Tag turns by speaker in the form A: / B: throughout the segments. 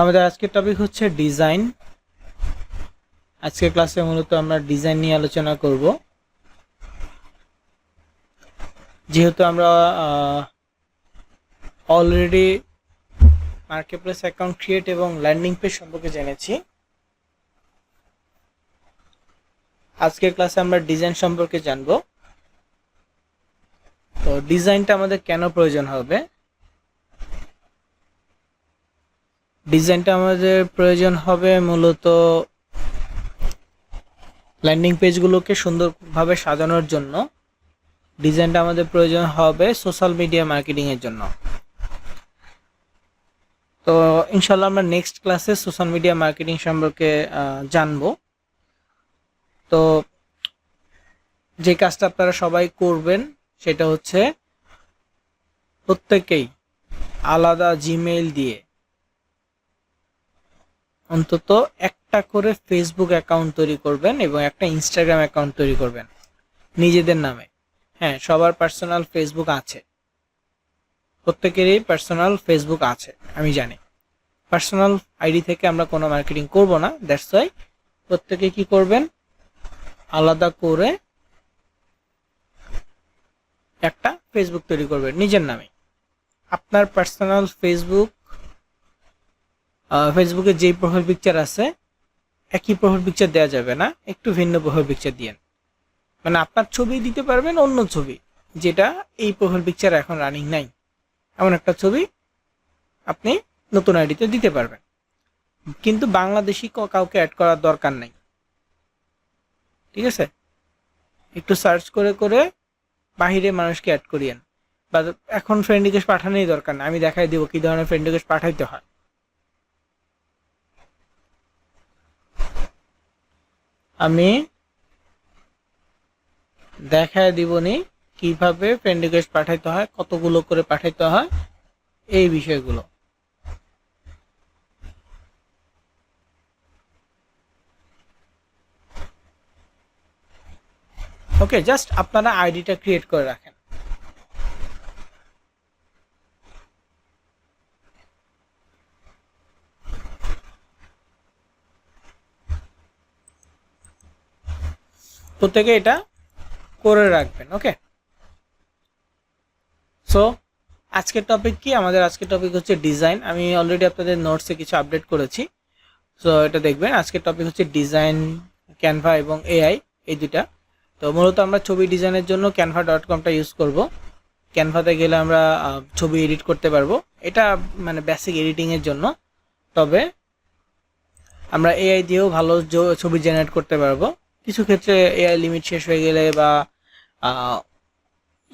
A: আমাদের আজকের টপিক হচ্ছে ডিজাইন। আজকের ক্লাসে মূলত আমরা ডিজাইন নিয়ে আলোচনা করব। যেহেতু আমরা অলরেডি মার্কেটপ্লেস অ্যাকাউন্ট ক্রিয়েট এবং ল্যান্ডিং পেজ সম্পর্কে জেনেছি, আজকের ক্লাসে আমরা ডিজাইন সম্পর্কে জানব। তো ডিজাইনটা আমাদের কেন প্রয়োজন হবে? ডিজাইনটা আমাদের প্রয়োজন হবে মূলত ল্যান্ডিং পেজগুলোকে সুন্দরভাবে সাজানোর জন্য। ডিজাইনটা আমাদের প্রয়োজন হবে সোশ্যাল মিডিয়া মার্কেটিং এর জন্য। তো ইনশাল্লাহ আমরা নেক্সট ক্লাসে সোশ্যাল মিডিয়া মার্কেটিং সম্পর্কে জানবো। তো যে কাজটা আপনারা সবাই করবেন সেটা হচ্ছে প্রত্যেকেই আলাদা জিমেইল দিয়ে অন্তত একটা করে ফেসবুক অ্যাকাউন্ট তৈরি করবেন এবং একটা ইনস্টাগ্রাম অ্যাকাউন্ট তৈরি করবেন নিজেদের নামে। হ্যাঁ, সবার পার্সোনাল ফেসবুক আছে, প্রত্যেকেরই পার্সোনাল ফেসবুক আছে, আমি জানি। পার্সোনাল আইডি থেকে আমরা কোনো মার্কেটিং করব না, দ্যাটস ওয়াই প্রত্যেকে কি করবেন, আলাদা করে একটা ফেসবুক তৈরি করবেন নিজের নামে। আপনার পার্সোনাল ফেসবুকে যেই প্রোফাইল পিকচার আছে একই প্রোফাইল পিকচার দেওয়া যাবে না, একটু ভিন্ন প্রোফাইল পিকচার দিয়েন। মানে আপনার ছবি দিতে পারবেন, অন্য ছবি যেটা এই প্রোফাইল পিকচার এখন রানিং নাই, এমন একটা ছবি আপনি নতুন আইডিতে দিতে পারবেন। কিন্তু বাংলাদেশি কাউকে অ্যাড করার দরকার নাই, ঠিক আছে? একটু সার্চ করে করে বাহিরে মানুষকে অ্যাড করিয়েন, বা এখন ফ্রেন্ড রিকোয়েস্ট পাঠানোই দরকার না, আমি দেখাই দিব কি ধরনের ফ্রেন্ড রিকোয়েস্ট পাঠাইতে হয়। আমি দেখায় দিবনি কিভাবে ফ্রেন্ড রিকোয়েস্ট পাঠাইতে হয়, কতগুলো করে পাঠাইতে হয়, এই বিষয়গুলো। ওকে, জাস্ট আপনারা আইডিটা ক্রিয়েট করে রাখেন। প্রত্যেকে এটা করে রাখবেন। ওকে, সো আজকের টপিক কি? আমাদের আজকের টপিক হচ্ছে ডিজাইন। আমি অলরেডি আপনাদের নোটসে কিছু আপডেট করেছি, সো এটা দেখবেন। আজকের টপিক হচ্ছে ডিজাইন, ক্যানভা এবং এআই, এই দুটা। তো মূলত আমরা ছবি ডিজাইনের জন্য canva.com-টা ইউজ করব। ক্যানভাতে গেলে আমরা ছবি এডিট করতে পারবো, এটা মানে বেসিক এডিটিংয়ের জন্য। তবে আমরা এআই দিয়েও ভালো ছবি জেনারেট করতে পারবো। কিছু ক্ষেত্রে এআই লিমিট শেষ হয়ে গেলে বা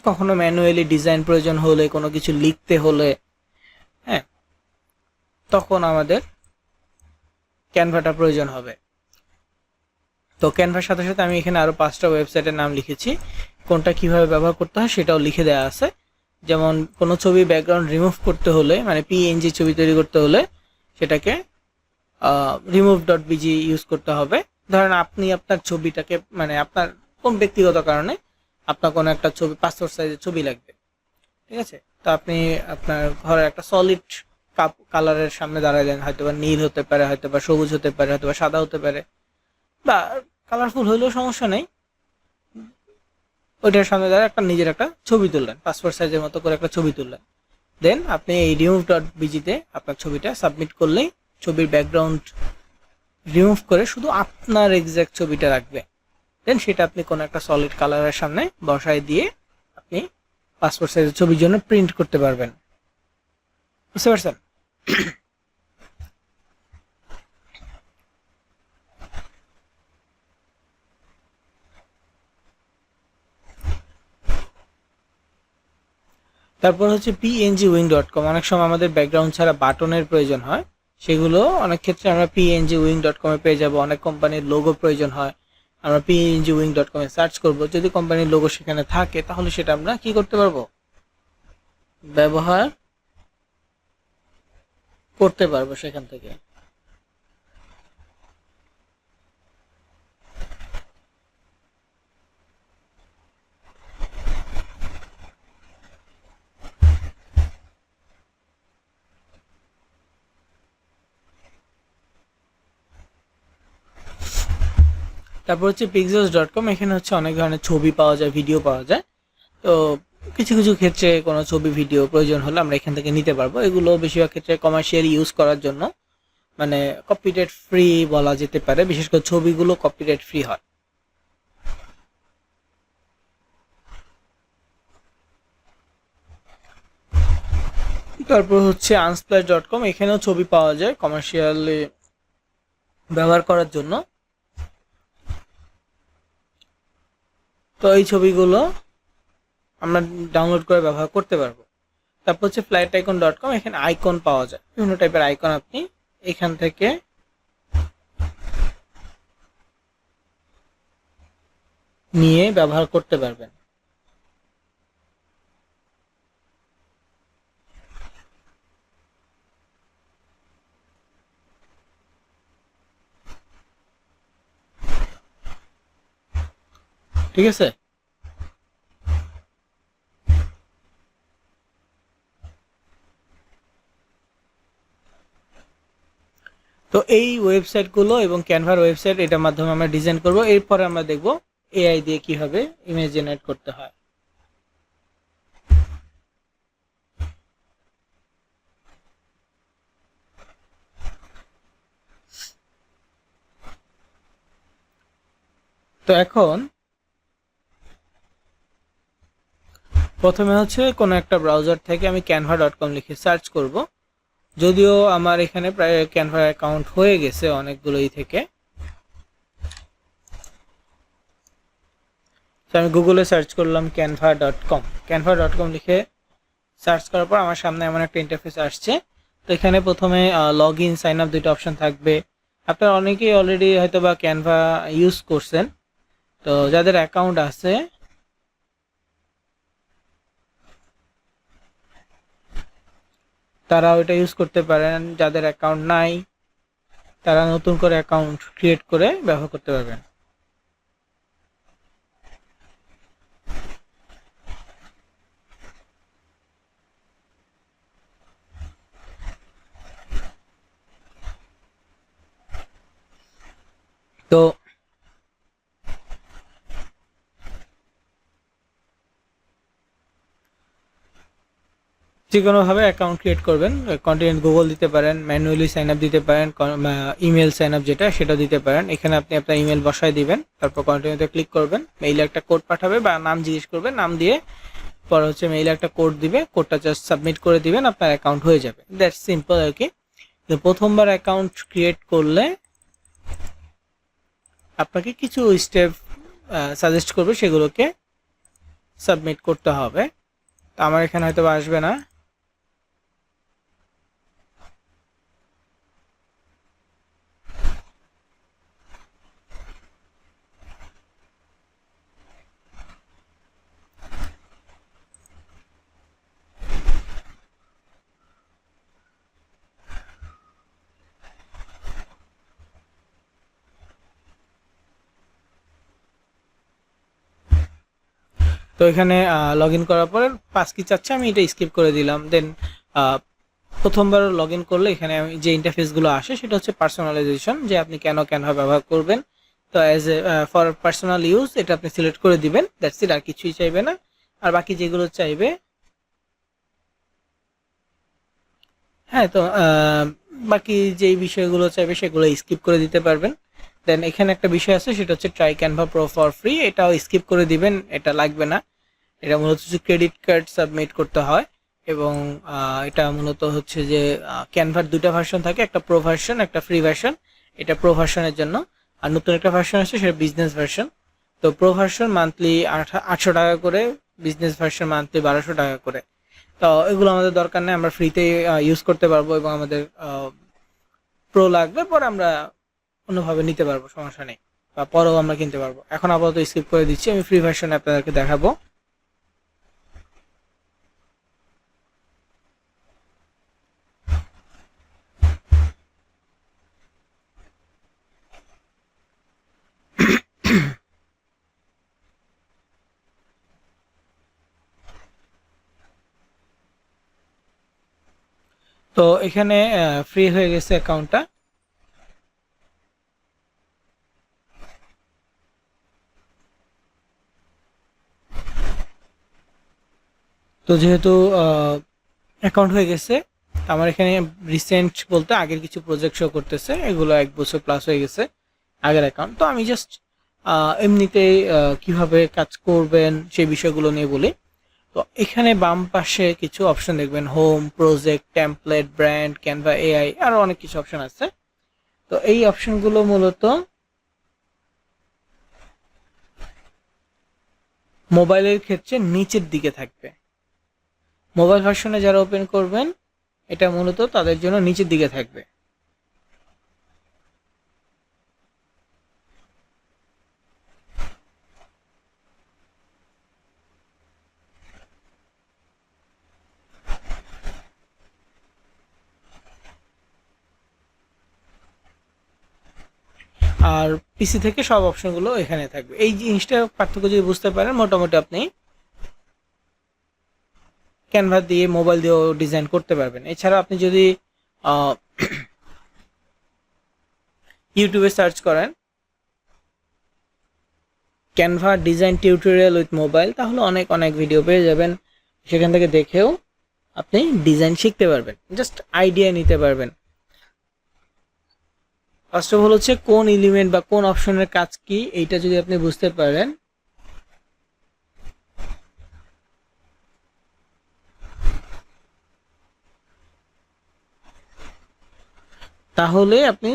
A: কখনো ম্যানুয়ালি ডিজাইন প্রয়োজন হলে, কোনো কিছু লিখতে হলে, হ্যাঁ, তখন আমাদের ক্যানভাটা প্রয়োজন হবে। তো ক্যানভার সাথে সাথে আমি এখানে আরও 5টা ওয়েবসাইটের নাম লিখেছি, কোনটা কিভাবে ব্যবহার করতে হয় সেটাও লিখে দেওয়া আছে। যেমন কোনো ছবি ব্যাকগ্রাউন্ড রিমুভ করতে হলে, মানে পিএনজি ছবি তৈরি করতে হলে সেটাকে remove.bg ইউজ করতে হবে। ধরেন আপনি আপনার ছবিটাকে, মানে আপনার কোন ব্যক্তিগত কারণে আপনার কোনো একটা ছবি, পাসপোর্ট সাইজের ছবি লাগবে, ঠিক আছে? তো আপনি আপনার ঘরের একটা সলিড কালারের সামনে দাঁড়ালেন, হয়তো বা নীল হতে পারে, হয়তো বা সবুজ হতে পারে, হয়তো বা সাদা হতে পারে, বা কালারফুল হলেও সমস্যা নেই। ওইটার সামনে দাঁড়িয়ে একটা নিজের একটা ছবি তুললেন, পাসপোর্ট সাইজের মতো করে একটা ছবি তুললেন। দেন আপনি এই remove.bg-তে আপনার ছবিটা সাবমিট করলেই ছবির ব্যাকগ্রাউন্ড রিমুভ করে শুধু আপনার এক্সাক্ট ছবিটা রাখবে। দেন সেটা আপনি কোনো একটা সলিড কালারের সামনে বসায় দিয়ে আপনি পাসপোর্ট সাইজের ছবির জন্য প্রিন্ট করতে পারবেন। বুঝতে পারছেন? তারপর হচ্ছে pngwing.com। অনেক সময় আমাদের ব্যাকগ্রাউন্ড ছাড়া বাটনের প্রয়োজন হয়, সেগুলো অনেক ক্ষেত্রে আমরা pngwing.com-এ পেয়ে যাব। অনেক কোম্পানির লোগো প্রয়োজন হয়, আমরা pngwing.com-এ সার্চ করব। যদি কোম্পানির লোগো সেখানে থাকে তাহলে সেটা আমরা কি করতে পারবো, ব্যবহার করতে পারবো সেখান থেকে। তারপর হচ্ছে pixels.com, এখানে হচ্ছে অনেক ধরনের ছবি পাওয়া যায়, ভিডিও পাওয়া যায়। তো কিছু কিছু ক্ষেত্রে কোনো ছবি ভিডিও প্রয়োজন হলে আমরা এখান থেকে নিতে পারবো। এগুলো বেশিরভাগ ক্ষেত্রে কমার্শিয়াল ইউজ করার জন্য, মানে কপিরাইট ফ্রি বলা যেতে পারে, বিশেষ করে ছবিগুলো কপিরাইট ফ্রি হয়। তারপর হচ্ছে unsplash.com, এখানেও ছবি পাওয়া যায় কমার্শিয়ালি ব্যবহার করার জন্য। তো এই ছবিগুলো আমরা ডাউনলোড করে ব্যবহার করতে পারবো। তারপর হচ্ছে flighticon.com, এখানে আইকন পাওয়া যায়, বিভিন্ন টাইপের আইকন আপনি এখান থেকে নিয়ে ব্যবহার করতে পারবেন। ঠিক আছে। তো এই ওয়েবসাইটগুলো এবং ক্যানভার ওয়েবসাইট, এটার মাধ্যমে আমরা ডিজাইন করব। এরপরে আমরা দেখব এআই দিয়ে কিভাবে ইমেজ জেনারেট করতে হয়। তো এখন প্রথমে হচ্ছে কোনো একটা ব্রাউজার থেকে আমি canva.com লিখে সার্চ করব। যদিও আমার এখানে প্রায় ক্যানভা অ্যাকাউন্ট হয়ে গেছে অনেকগুলোই থেকে, তো আমি গুগলে সার্চ করলাম canva.com। canva.com লিখে সার্চ করার পর আমার সামনে এমন একটা ইন্টারফেস আসছে। তো এখানে প্রথমে লগ ইন, সাইন আপ দুটো অপশন থাকবে। আপনারা অনেকেই অলরেডি হয়তো বা ক্যানভা ইউজ করছেন, তো যাদের অ্যাকাউন্ট আছে তারা ওইটা ইউজ করতে পারেন, যাদের অ্যাকাউন্ট নাই তারা নতুন করে অ্যাকাউন্ট ক্রিয়েট করে ব্যবহার করতে পারবেন। তো যে কোনোভাবে অ্যাকাউন্ট ক্রিয়েট করবেন, কন্টিনিউ গুগল দিতে পারেন, ম্যানুয়ালি সাইন আপ দিতে পারেন, ইমেল সাইন আপ যেটা সেটা দিতে পারেন। এখানে আপনি আপনার ইমেল বসায় দিবেন, তারপর কন্টিনিউতে ক্লিক করবেন, মেইলে একটা কোড পাঠাবে বা নাম জিজ্ঞেস করবে, নাম দিয়ে পরে হচ্ছে মেইলে একটা কোড দিবে, কোডটা জাস্ট সাবমিট করে দিবেন, আপনার অ্যাকাউন্ট হয়ে যাবে। দ্যাটস সিম্পল আর কি। তো প্রথমবার অ্যাকাউন্ট ক্রিয়েট করলে আপনাকে কিছু স্টেপ সাজেস্ট করবে, সেগুলোকে সাবমিট করতে হবে। তো আমার এখানে হয়তো আসবে না। তো এখানে লগ ইন করার পরে পাস কি চাচ্ছে, আমি এটা স্কিপ করে দিলাম। দেন প্রথমবার লগ ইন করলে এখানে আমি যে ইন্টারফেসগুলো আসে সেটা হচ্ছে পার্সোনালাইজেশন, যে আপনি কেন ব্যবহার করবেন। তো as A for personal use এটা আপনি সিলেক্ট করে দিবেন, দ্যাটস ইট, আর কিছুই চাইবে না। আর বাকি যেগুলো চাইবে, হ্যাঁ, তো বাকি যেই বিষয়গুলো চাইবে সেগুলো স্কিপ করে দিতে পারবেন। দেন এখানে একটা বিষয় আছে, সেটা হচ্ছে try Canva pro for free, এটাও স্কিপ করে দিবেন, এটা লাগবে না। এটা মূলত হচ্ছে ক্রেডিট কার্ড সাবমিট করতে হয়, এবং এটা মূলত হচ্ছে যে ক্যানভার দুটা ভার্সন থাকে, একটা প্রো ভার্সন, একটা ফ্রি ভার্সন। এটা প্রো ভার্সনের জন্য, আর নতুন একটা ভার্সন আছে সেটা বিজনেস ভার্সন। তো প্রো ভার্সন মান্থলি 800 টাকা করে, বিজনেস ভার্সন মান্থলি 1200 টাকা করে। তো এগুলো আমাদের দরকার নেই, আমরা ফ্রিতে ইউজ করতে পারবো, এবং আমাদের প্রো লাগবে পরে আমরা অন্যভাবে নিতে পারবো, সমস্যা নেই, বা পরেও আমরা কিনতে পারবো। এখন আপাতত স্কিপ করে দিচ্ছি, আমি ফ্রি ভার্সন আপনাদেরকে দেখাবো। তো এখানে ফ্রি হয়ে গেছে অ্যাকাউন্টটা। তো যেহেতু অ্যাকাউন্ট হয়ে গেছে, আমার এখানে রিসেন্ট বলতে আগের কিছু প্রজেক্ট শো করতেছে, এগুলো 1 বছর প্লাস হয়ে গেছে আগের অ্যাকাউন্ট। তো আমি জাস্ট এমনিতেই কিভাবে কাজ করবেন সেই বিষয়গুলো নিয়ে বলি। তো এখানে বাম পাশে কিছু অপশন দেখবেন, home, project, template, brand, Canva AI, আরো অনেক কিছু অপশন আছে। তো এই অপশনগুলো মূলত মোবাইলের ক্ষেত্রে নিচের দিকে থাকবে। মোবাইল ভার্সনে যারা ওপেন করবেন, এটা মূলত তাদের জন্য নিচের দিকে থাকবে। আর পিসি থেকে সব অপশনগুলো এখানে থাকবে। এই জিনিসটা পার্থক্য যদি বুঝতে পারেন, মোটামুটি আপনি ক্যানভা দিয়ে মোবাইল দিয়েও ডিজাইন করতে পারবেন। এছাড়া আপনি যদি ইউটিউবে সার্চ করেন Canva design tutorial with mobile, তাহলে অনেক অনেক ভিডিও পেয়ে যাবেন। সেখান থেকে দেখেও আপনি ডিজাইন শিখতে পারবেন, জাস্ট আইডিয়া নিতে পারবেন। ফার্স্ট অফ অল হচ্ছে কোন এলিমেন্ট বা কোন অপশনের কাজ কি, এইটা যদি আপনি বুঝতে পারেন, তাহলে আপনি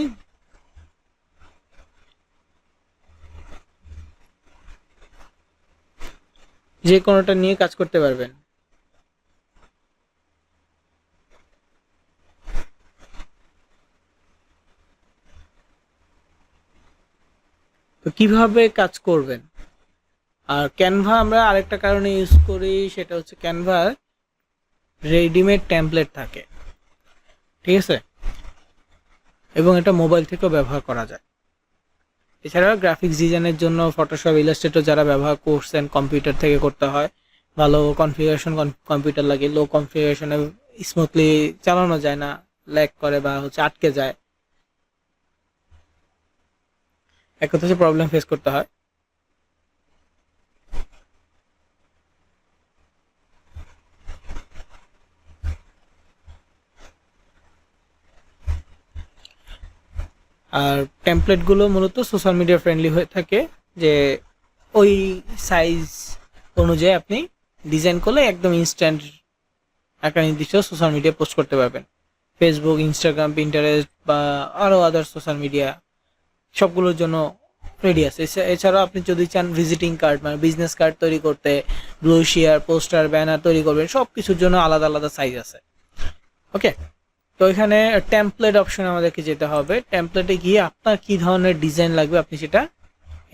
A: যে কোনোটা নিয়ে কাজ করতে পারবেন। তো কিভাবে কাজ করবেন? আর ক্যানভা আমরা আরেকটা কারণে ইউজ করি, সেটা হচ্ছে ক্যানভার রেডিমেড টেমপ্লেট থাকে, ঠিক আছে, এবং এটা মোবাইল থেকেও ব্যবহার করা যায়। এছাড়াও গ্রাফিক্স ডিজাইনের জন্য ফটোশপ, ইলাস্ট্রেটর যারা ব্যবহার করছেন, কম্পিউটার থেকে করতে হয়, ভালো কনফিগারেশন কম্পিউটার লাগে, লো কনফিগারেশনে স্মুথলি চালানো যায় না, ল্যাগ করে বা হচ্ছে আটকে যায়, এক কথা হচ্ছে প্রবলেম ফেস করতে হয়। আর টেমপ্লেটগুলো মূলত সোশ্যাল মিডিয়া ফ্রেন্ডলি হয়ে থাকে, যে ওই সাইজ অনুযায়ী আপনি ডিজাইন করলে একদম ইনস্ট্যান্ট একটা নির্দিষ্ট সোশ্যাল মিডিয়া পোস্ট করতে পারবেন। ফেসবুক, ইনস্টাগ্রাম, পিন্টারেস্ট বা আরও আদার সোশ্যাল মিডিয়া সবগুলোর জন্য রেডি আছে। এছাড়াও আপনি যদি চান ভিজিটিং কার্ড মানে বিজনেস কার্ড তৈরি করতে, ব্রোশিয়ার, পোস্টার, ব্যানার তৈরি করবেন, সব কিছুর জন্য আলাদা আলাদা সাইজ আছে। ওকে, তো এখানে টেমপ্লেট অপশনে আমাদেরকে যেতে হবে। টেমপ্লেটে গিয়ে আপনার কি ধরনের ডিজাইন লাগবে আপনি সেটা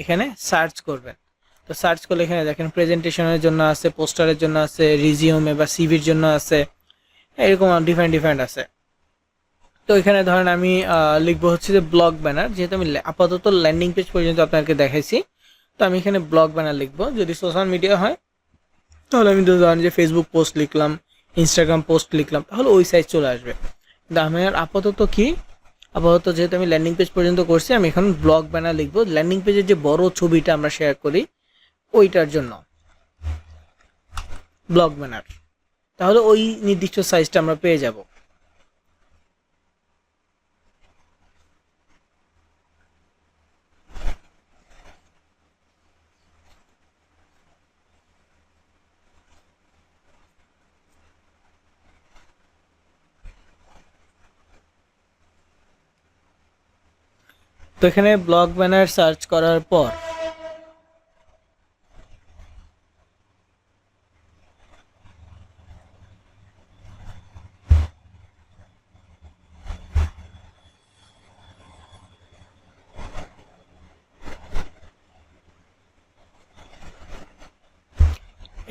A: এখানে সার্চ করবেন। তো সার্চ করলে এখানে দেখেন প্রেজেন্টেশনের জন্য আছে, পোস্টারের জন্য আছে, রিজিউমে বা সিভির জন্য আছে, এরকম ডিফারেন্ট ডিফারেন্ট আছে। তো এখানে ধরেন আমি লিখবো হচ্ছে যে ব্লগ ব্যানার, যেহেতু আমি আপাতত ল্যান্ডিং পেজ পর্যন্ত আপনাকে দেখাইছি, তো আমি এখানে ব্লগ ব্যানার লিখবো। যদি সোশ্যাল মিডিয়া হয় তাহলে আমি ধরেন যে ফেসবুক পোস্ট লিখলাম, ইনস্টাগ্রাম পোস্ট লিখলাম, তাহলে ওই সাইজ চলে আসবে। কিন্তু আমি আর আপাতত যেহেতু আমি ল্যান্ডিং পেজ পর্যন্ত করছি, আমি এখন ব্লগ ব্যানার লিখবো। ল্যান্ডিং পেজের যে বড় ছবিটা আমরা শেয়ার করি ওইটার জন্য ব্লগ ব্যানার, তাহলে ওই নির্দিষ্ট সাইজটা আমরা পেয়ে যাব। তো এখানে ব্লগ ব্যানার সার্চ করার পর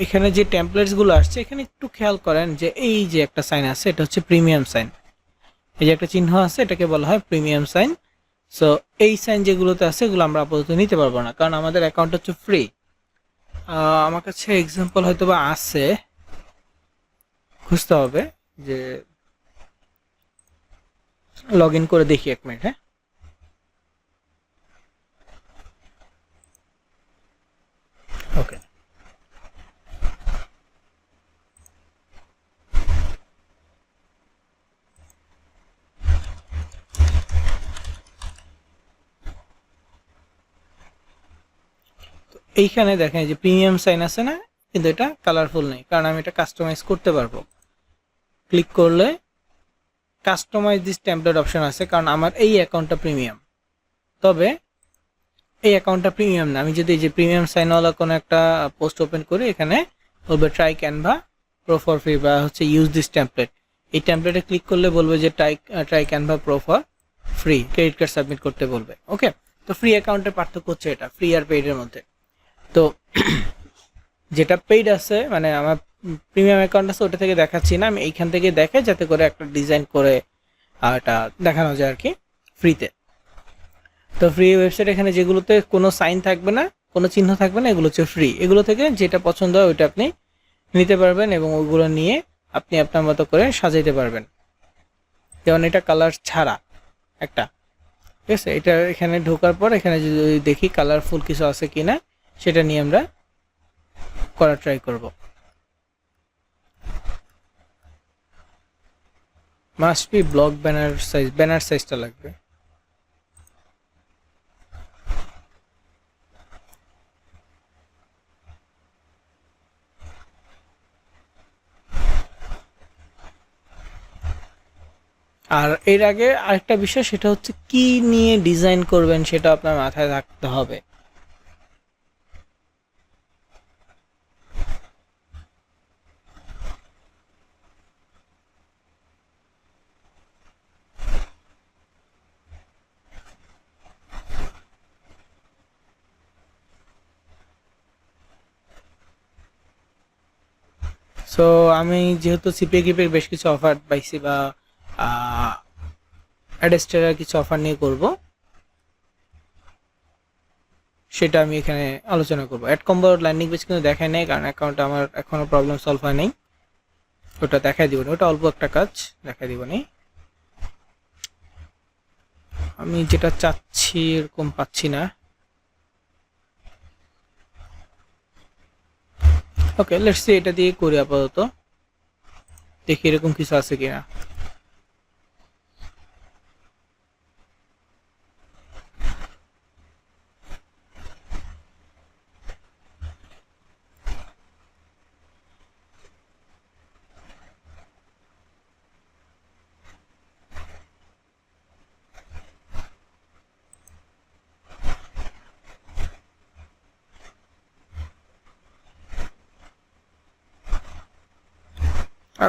A: এখানে যে টেমপ্লেটসগুলো আসছে, এখানে একটু খেয়াল করেন যে এই যে একটা সাইন আছে, এটা হচ্ছে প্রিমিয়াম সাইন। এই যে একটা চিহ্ন আছে, এটাকে বলা হয় প্রিমিয়াম সাইন। সো এই সাইন যেগুলোতে আছে এগুলো আমরা আপাতত নিতে পারবো না, কারণ আমাদের অ্যাকাউন্ট হচ্ছে ফ্রি। আমার কাছে এক্সাম্পল হয়তো বা আছে, খুঁজতে হবে, যে লগ ইন করে দেখি, 1 মিনিট। হ্যাঁ, ওকে। এইখানে দেখেন যে প্রিমিয়াম সাইন আছে না, কিন্তু এটা কালারফুল নেই, কারণ আমি এটা কাস্টমাইজ করতে পারবো। ক্লিক করলে কাস্টমাইজ দিস টেমপ্লেট অপশন আছে, কারণ আমার এই অ্যাকাউন্টটা প্রিমিয়াম। তবে এই অ্যাকাউন্টটা প্রিমিয়াম না, আমি যদি এই যে প্রিমিয়াম সাইনওয়ালা কোনো একটা পোস্ট ওপেন করি, এখানে বলবে try Canva pro for free বা হচ্ছে ইউজ দিস টেমপ্লেট। এই টেমপ্লেটে ক্লিক করলে বলবে যে try Canva pro for free, credit card submit করতে বলবে। ওকে, তো ফ্রি অ্যাকাউন্টের পার্থক্য হচ্ছে এটা, ফ্রি আর পেইডের মধ্যে। তো যেটা পেইড আছে, মানে আমার প্রিমিয়াম অ্যাকাউন্ট আছে, ওটা থেকে দেখাচ্ছি না, আমি এইখান থেকে দেখে যাতে করে একটা ডিজাইন করে এটা দেখানো যায় আর কি ফ্রিতে। তো ফ্রি ওয়েবসাইট এখানে যেগুলোতে কোনো সাইন থাকবে না, কোনো চিহ্ন থাকবে না, এগুলো হচ্ছে ফ্রি। এগুলো থেকে যেটা পছন্দ হয় ওইটা আপনি নিতে পারবেন এবং ওইগুলো নিয়ে আপনি আপনার মতো করে সাজাইতে পারবেন। যেমন এটা কালার ছাড়া একটা, ঠিক আছে। এটা এখানে ঢোকার পর এখানে যদি দেখি কালারফুল কিছু আছে কিনা, সেটা নিয়ে আমরা করা ট্রাই করব। মাস্ট বি ব্লক ব্যানার সাইজটা লাগবে। আর এর আগে আরেকটা বিষয়, সেটা হচ্ছে কি নিয়ে ডিজাইন করবেন সেটা আপনার মাথায় রাখতে হবে। সো আমি যেহেতু সিপিএ গ্রিপের বেশ কিছু অফার পাইছি বা অ্যাডেস্টারের কিছু অফার নিয়ে করব, সেটা আমি এখানে আলোচনা করব। অ্যাড কম্বো ল্যান্ডিং পেজ কিন্তু দেখায় নাই, কারণ অ্যাকাউন্টে আমার এখনো প্রবলেম সলভ হয় নাই, ওটা দেখাই দিব না, ওটা অল্প একটা কাজ দেখাই দিব না। আমি যেটা চাচ্ছি এরকম পাচ্ছি না। ওকে, লেটস সি, এটা দিয়ে করি আপাতত, দেখি এরকম কিছু আছে কিনা।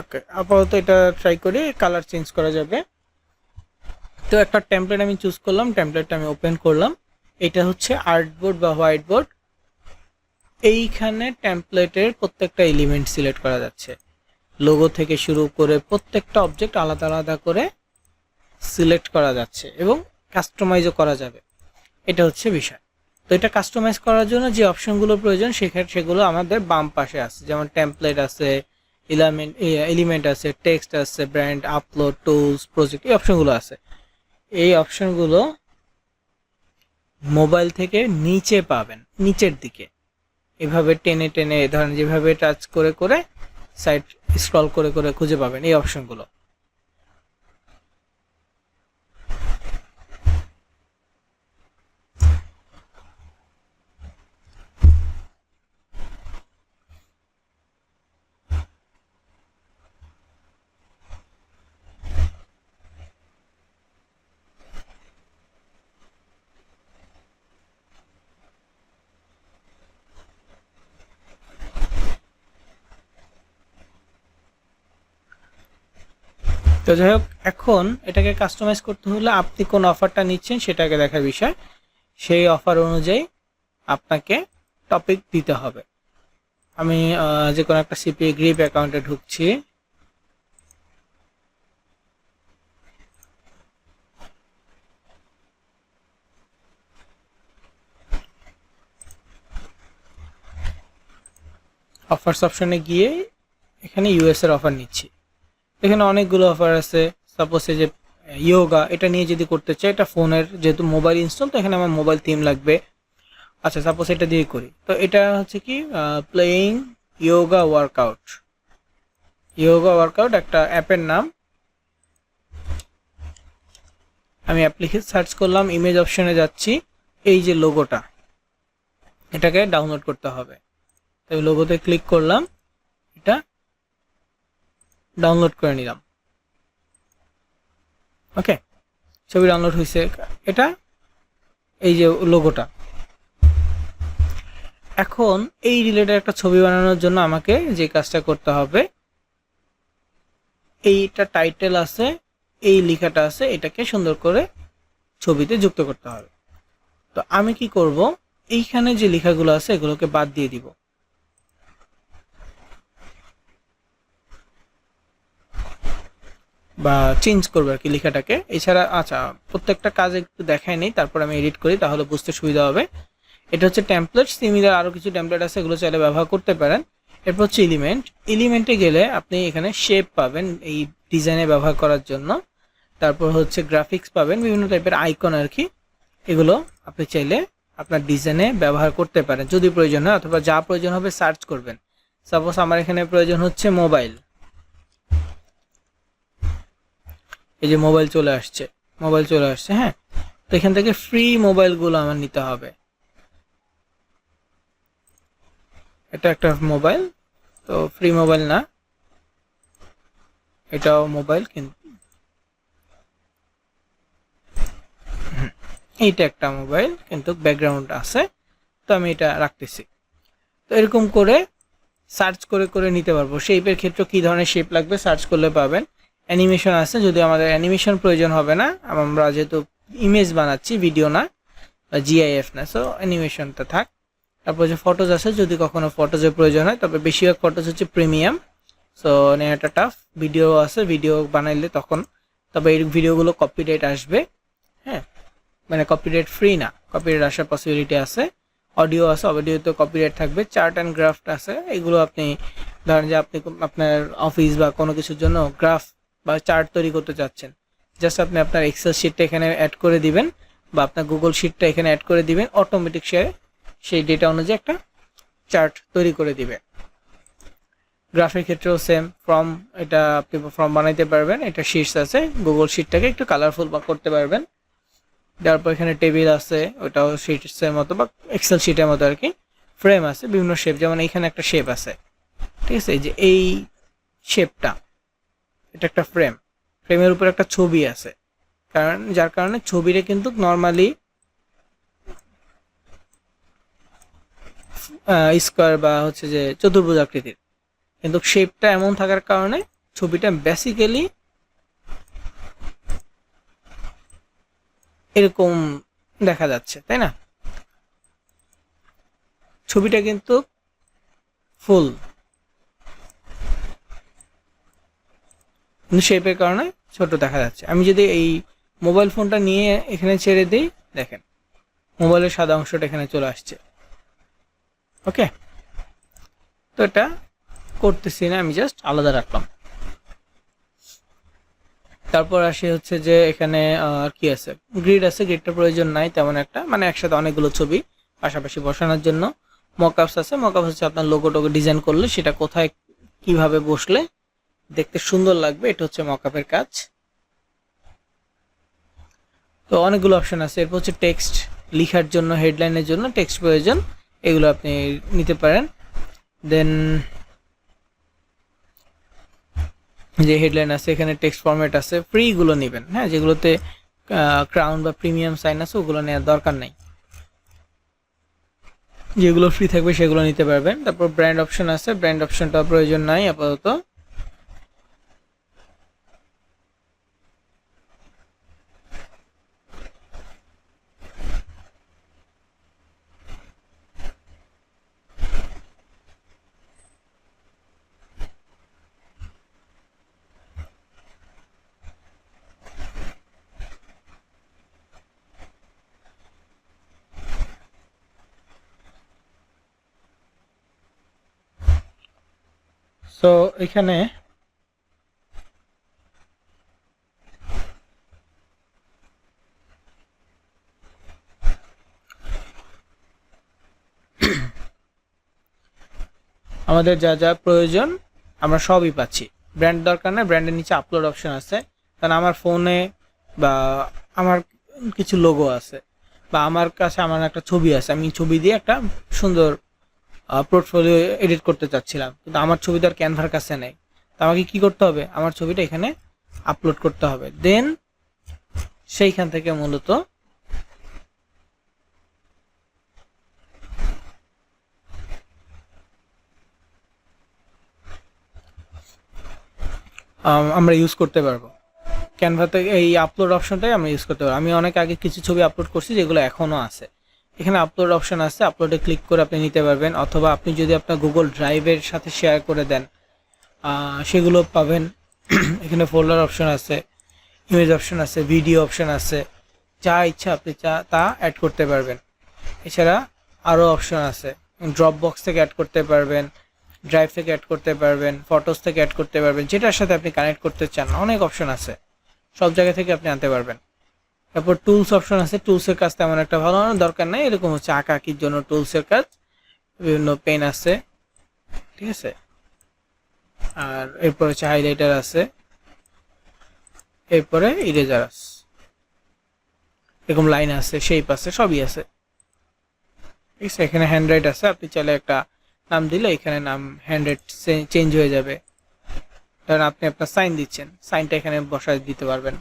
A: ওকে, আপাতত এটা ট্রাই করি, কালার চেঞ্জ করা যাবে। তো একটা টেমপ্লেট আমি চুজ করলাম, টেমপ্লেটটা আমি ওপেন করলাম। এটা হচ্ছে আর্টবোর্ড বা হোয়াইট বোর্ড। এইখানে টেমপ্লেটের প্রত্যেকটা এলিমেন্ট সিলেক্ট করা যাচ্ছে, লোগো থেকে শুরু করে প্রত্যেকটা অবজেক্ট আলাদা আলাদা করে সিলেক্ট করা যাচ্ছে এবং কাস্টমাইজও করা যাবে। এটা হচ্ছে বিষয়। তো এটা কাস্টমাইজ করার জন্য যে অপশনগুলো প্রয়োজন সেগুলো আমাদের বাম পাশে আছে, যেমন টেমপ্লেট আছে, এলিমেন্ট আছে, টেক্সট আছে, ব্র্যান্ড, আপলোড, টুলস, প্রজেক্ট, এই অপশনগুলো আছে। এই অপশনগুলো মোবাইল থেকে নিচে পাবেন, নিচের দিকে এভাবে টেনে টেনে, ধরেন যেভাবে টাচ করে করে সাইড স্ক্রল করে করে খুঁজে পাবেন এই অপশনগুলো। তো যাই হোক, এখন এটাকে কাস্টমাইজ করতে হলে আপনি কোন অফারটা নিচ্ছেন সেটাকে দেখার বিষয়, সেই অফার অনুযায়ী আপনাকে টপিক দিতে হবে। আমি যে কোনো একটা সিপিএ গ্রিপ অ্যাকাউন্টে ঢুকছি। অফার্স অপশনে গিয়ে এখানে ইউএস এর অফার নিচ্ছি। এখানে অনেকগুলো অফার আছে। সাপোজ এই যে ইয়োগা, এটা নিয়ে যদি করতে চাই, এটা ফোনের যেহেতু মোবাইল ইনস্টল, তো এখানে আমার মোবাইল থিম লাগবে। আচ্ছা, সাপোজ এটা দিয়ে করি, তো এটা হচ্ছে কি প্লেয়িং ইয়োগা ওয়ার্কআউট একটা অ্যাপের নাম। আমি অ্যাপ্লিকেশন সার্চ করলাম, ইমেজ অপশনে যাচ্ছি, এই যে লোগোটা, এটাকে ডাউনলোড করতে হবে। তাই লোগোতে ক্লিক করলাম, এটা ডাউনলোড করে নিলাম। ওকে, ছবি ডাউনলোড হয়েছে। এটা এই যে লোগোটা। এখন এই রিলেটেড একটা ছবি বানানোর জন্য আমাকে যে কাজটা করতে হবে, এইটা টাইটেল আছে, এই লেখাটা আছে, এটাকে সুন্দর করে ছবিতে যুক্ত করতে হবে। তো আমি কি করব, এইখানে যে লেখাগুলো আছে এগুলোকে বাদ দিয়ে দিব। বা চেঞ্জ করবো আর কি লেখাটাকে। এছাড়া আচ্ছা, প্রত্যেকটা কাজ একটু দেখাই নেই, তারপর আমি এডিট করি, তাহলে বুঝতে সুবিধা হবে। এটা হচ্ছে টেমপ্লেট, সিমিলার আরও কিছু টেমপ্লেট আছে, এগুলো চাইলে ব্যবহার করতে পারেন। এরপর হচ্ছে এলিমেন্টে গেলে আপনি এখানে শেপ পাবেন এই ডিজাইনে ব্যবহার করার জন্য। তারপর হচ্ছে গ্রাফিক্স পাবেন, বিভিন্ন টাইপের আইকন আর কি। এগুলো আপনি চাইলে আপনার ডিজাইনে ব্যবহার করতে পারেন যদি প্রয়োজন হয়, অথবা যা প্রয়োজন হবে সার্চ করবেন। সাপোজ আমার এখানে প্রয়োজন হচ্ছে মোবাইল, এই যে মোবাইল চলে আসছে, হ্যাঁ। তো এখান থেকে ফ্রি মোবাইলগুলো আমার নিতে হবে। এটা একটা মোবাইল, তো ফ্রি মোবাইল না, এটাও মোবাইল, কিন্তু এইটা একটা মোবাইল কিন্তু ব্যাকগ্রাউন্ড আছে, তো আমি এটা রাখতেছি। তো এরকম করে সার্চ করে করে নিতে পারবো। শেপের ক্ষেত্রে কি ধরনের শেপ লাগবে সার্চ করলে পাবেন। অ্যানিমেশন আছে, যদি আমাদের অ্যানিমেশন প্রয়োজন হবে না, আমরা যেহেতু ইমেজ বানাচ্ছি, ভিডিও না, জিআইএফ না, সো অ্যানিমেশনটা থাক। তারপর যে ফটোজ আছে, যদি কখনো ফটোজের প্রয়োজন হয়, তবে বেশিরভাগ ফটোজ হচ্ছে প্রিমিয়াম, সো নেওয়াটা টাফ। ভিডিও আছে, ভিডিও বানাইলে তখন, তবে এই ভিডিওগুলো কপিরাইট আসবে, হ্যাঁ, মানে কপিরাইট ফ্রি না, কপিরাইট আসার পসিবিলিটি আছে। অডিও আছে, অডিওতে কপিরাইট থাকবে। চার্ট অ্যান্ড গ্রাফ আছে, এগুলো আপনি ধরেন যে আপনি আপনার অফিস বা কোনো কিছুর জন্য গ্রাফ বা চার্ট তৈরি করতে চাচ্ছেন, জাস্ট আপনি আপনার এক্সেল শিটটা এখানে অ্যাড করে দিবেন, বা আপনার গুগল শিটটা এখানে অ্যাড করে দিবেন, অটোমেটিক সেই ডেটা অনুযায়ী একটা চার্ট তৈরি করে দিবে। গ্রাফের ক্ষেত্রেও সেম, ফর্ম, এটা আপনি ফর্ম বানাইতে পারবেন। এটা শিটস আছে, গুগল শিটটাকে একটু কালারফুল করতে পারবেন। তারপর এখানে টেবিল আছে, ওটাও শিটসের মতো বা এক্সেল শিটের মতো আর কি। ফ্রেম আছে, বিভিন্ন শেপ, যেমন এইখানে একটা শেপ আছে, ঠিক আছে, এই যে এই শেপটা, এটা একটা ফ্রেম, ফ্রেমের উপর একটা ছবি আছে, যার কারণে ছবিটা কিন্তু নর্মালি স্কোয়ার বা হচ্ছে যে চতুর্ভুজ আকৃতির, কিন্তু শেপটা এমন থাকার কারণে ছবিটা বেসিক্যালি এরকম দেখা যাচ্ছে, তাই না? ছবিটা কিন্তু ফুল, কিন্তু শেপের কারণে ছোট দেখা যাচ্ছে। আমি যদি এই মোবাইল ফোনটা নিয়ে এখানে ছেড়ে দিই, দেখেন মোবাইলের সাদা অংশটা এখানে চলে আসছে। ওকে, তো এটা করতেছি না, আমি জাস্ট আলাদা রাখলাম। তারপর আসি হচ্ছে যে এখানে আর কি আছে, গ্রিড আছে, গ্রিডটা প্রয়োজন নাই তেমন একটা, মানে একসাথে অনেকগুলো ছবি পাশাপাশি বসানোর জন্য। মকআপস আছে, মকআপস হচ্ছে আপনার লোগো টোগো ডিজাইন করলে সেটা কোথায় কিভাবে বসলে দেখতে সুন্দর লাগবে, এটা হচ্ছে মকআপের কাজ। তো অনেকগুলো অপশন আছে। এরপর হচ্ছে টেক্সট, লেখার জন্য, হেডলাইনের জন্য টেক্সট প্রয়োজন, এগুলো আপনি নিতে পারেন। দেন যে হেডলাইন আছে, এখানে টেক্সট ফরম্যাট আছে, ফ্রিগুলো নেবেন, হ্যাঁ, যেগুলোতে ক্রাউন বা প্রিমিয়াম সাইন আছে ওগুলো নেওয়ার দরকার নাই, যেগুলো ফ্রি থাকবে সেগুলো নিতে পারবেন। তারপর ব্র্যান্ড অপশন আছে, ব্র্যান্ড অপশনটা প্রয়োজন নাই আপাতত। সো এখানে আমাদের যা যা প্রয়োজন আমরা সবই পাচ্ছি। ব্র্যান্ড দরকার না, ব্র্যান্ডের নিচে আপলোড অপশন আছে, কারণ আমার ফোনে বা আমার কিছু লোগো আছে, বা আমার কাছে আমার একটা ছবি আছে, আমি ছবি দিয়ে একটা সুন্দর পোর্টফোলিও এডিট করতে চাচ্ছিলাম, কিন্তু আমার ছবি তো আর ক্যানভার কাছে নেই। তো আমাকে কি করতে হবে, আমার ছবিটা এখানে আপলোড করতে হবে। দেন সেইখান থেকে মূলত আমরা ইউজ করতে পারবো ক্যানভাতে। এই আপলোড অপশনটাই আমরা ইউজ করতে পারবো। আমি অনেক আগে কিছু ছবি আপলোড করছি যেগুলো এখনও আছে। এখানে আপলোড অপশন আছে, আপলোডে ক্লিক করে আপনি নিতে পারবেন, অথবা আপনি যদি আপনার গুগল ড্রাইভের সাথে শেয়ার করে দেন সেগুলো পাবেন। এখানে ফোল্ডার অপশন আছে, ইমেজ অপশন আছে, ভিডিও অপশন আছে, যা ইচ্ছা আপনি তা অ্যাড করতে পারবেন। এছাড়া আরও অপশন আছে, ড্রপ বক্স থেকে অ্যাড করতে পারবেন, ড্রাইভ থেকে অ্যাড করতে পারবেন, ফটোস থেকে অ্যাড করতে পারবেন, যেটার সাথে আপনি কানেক্ট করতে চান। অনেক অপশন আছে, সব জায়গা থেকে আপনি আনতে পারবেন। তারপর টুলস অপশন আছে, টুলসের কাজ তেমন একটা ভালো দরকার নাই, এরকম হচ্ছে আঁকাআঁকির জন্য টুলসের কাজ। বিভিন্ন পেন আছে, ঠিক আছে। আর এরপর হচ্ছে হাইলাইটার আছে, এরপরে ইরেজার আছে, এরকম লাইন আছে, শেপ আছে, সবই আছে, ঠিক আছে। এখানে হ্যান্ড রাইট আছে, আপনি চাইলে একটা নাম দিলে এখানে নাম হ্যান্ড রাইট চেঞ্জ হয়ে যাবে। ধরেন আপনি আপনার সাইন দিচ্ছেন, সাইনটা এখানে বসায় দিতে পারবেন।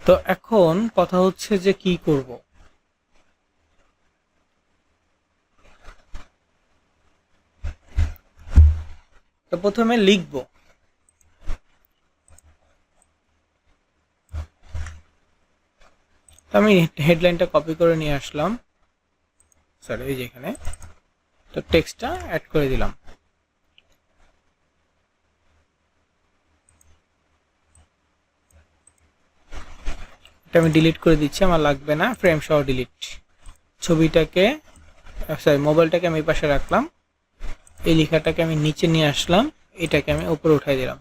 A: তো এখন কথা হচ্ছে যে কি করব। তো প্রথমে লিখব, আমি হেডলাইনটা কপি করে নিয়ে আসলাম, সরি এই যে এখানে, তো টেক্সটটা অ্যাড করে দিলাম। এটা আমি ডিলিট করে দিচ্ছি, আমার লাগবে না, ফ্রেম সহ ডিলিট। ছবিটাকে সরি মোবাইলটাকে আমি এই পাশে রাখলাম, এই লেখাটাকে আমি নিচে নিয়ে আসলাম, এটাকে আমি উপরে উঠাই দিলাম।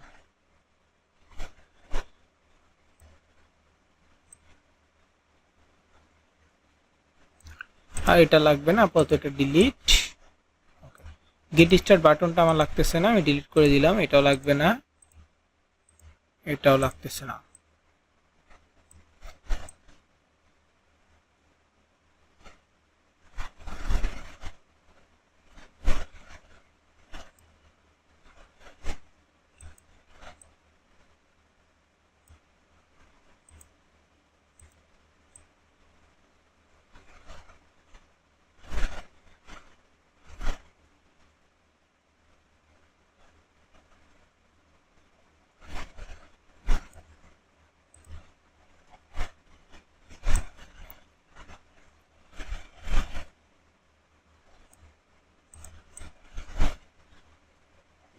A: আর এটা লাগবে না আপাতত, এটা ডিলিট। গেট স্টার্ট বাটনটা আমার লাগতেছে না, আমি ডিলিট করে দিলাম। এটাও লাগবে না, এটাও লাগতেছে না।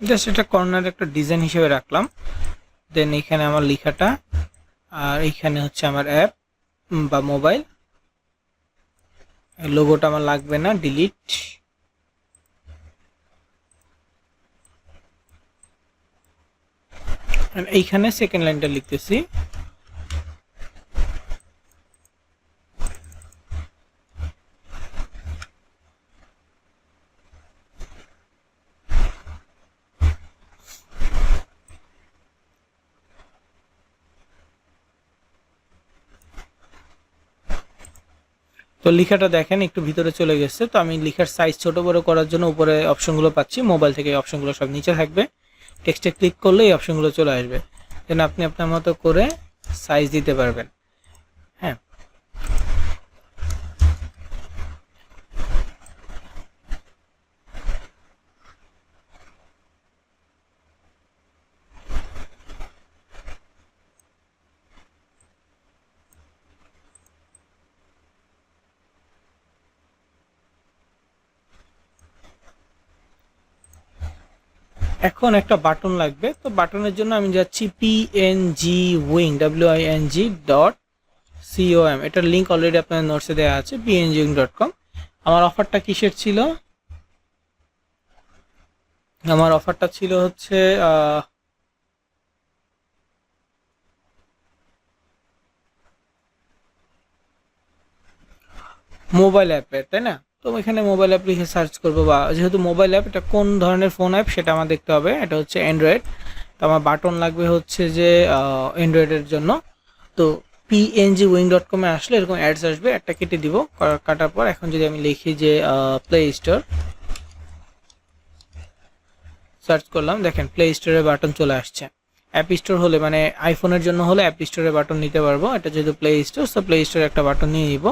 A: জাস্ট এটা কর্নার একটা ডিজাইন হিসেবে রাখলাম। দেন এখানে আমার লেখাটা, আর এইখানে হচ্ছে আমার অ্যাপ বা মোবাইল। লোগোটা আমার লাগবে না, ডিলিট। এইখানে সেকেন্ড লাইনটা লিখতেছি, তো লেখাটা দেখেন একটু ভিতরে চলে গেছে। তো আমি লেখার সাইজ ছোট বড় করার জন্য উপরে অপশনগুলো পাচ্ছি, মোবাইল থেকে অপশনগুলো সব নিচে থাকবে। টেক্সটে ক্লিক করলে এই অপশনগুলো চলে আসবে, দেন আপনি আপনার মতো করে সাইজ দিতে পারবেন। হ্যাঁ, এখন একটা বাটন লাগবে। তো বাটনের জন্য আমি যাচ্ছি পিএনজি উইং wing.com। এটার লিঙ্ক অলরেডি আপনার নোটসে দেওয়া আছে, pngwing.com। আমার অফারটা কিসের ছিল, আমার অফারটা ছিল হচ্ছে মোবাইল অ্যাপের, তাই না? তো এখানে মোবাইল অ্যাপ লিখে সার্চ করবো, বা যেহেতু মোবাইল অ্যাপ, এটা কোন ধরনের ফোন অ্যাপ সেটা আমার দেখতে হবে। এটা হচ্ছে অ্যান্ড্রয়েড, তো আমার বাটন লাগবে হচ্ছে যে অ্যান্ড্রয়েডের জন্য। তো pngwing.com এ আসলে এরকম অ্যাডস আসবে, একটা কেটে দিব। কাটার পর এখন যদি আমি লিখি যে প্লে স্টোর, সার্চ করলাম, দেখেন প্লে স্টোরের বাটন চলে আসছে। অ্যাপ স্টোর হলে মানে আইফোনের জন্য হলে অ্যাপ স্টোরের বাটন নিতে পারবো, এটা যেহেতু প্লে স্টোর, সো প্লে স্টোরে একটা বাটন নিয়ে নিব।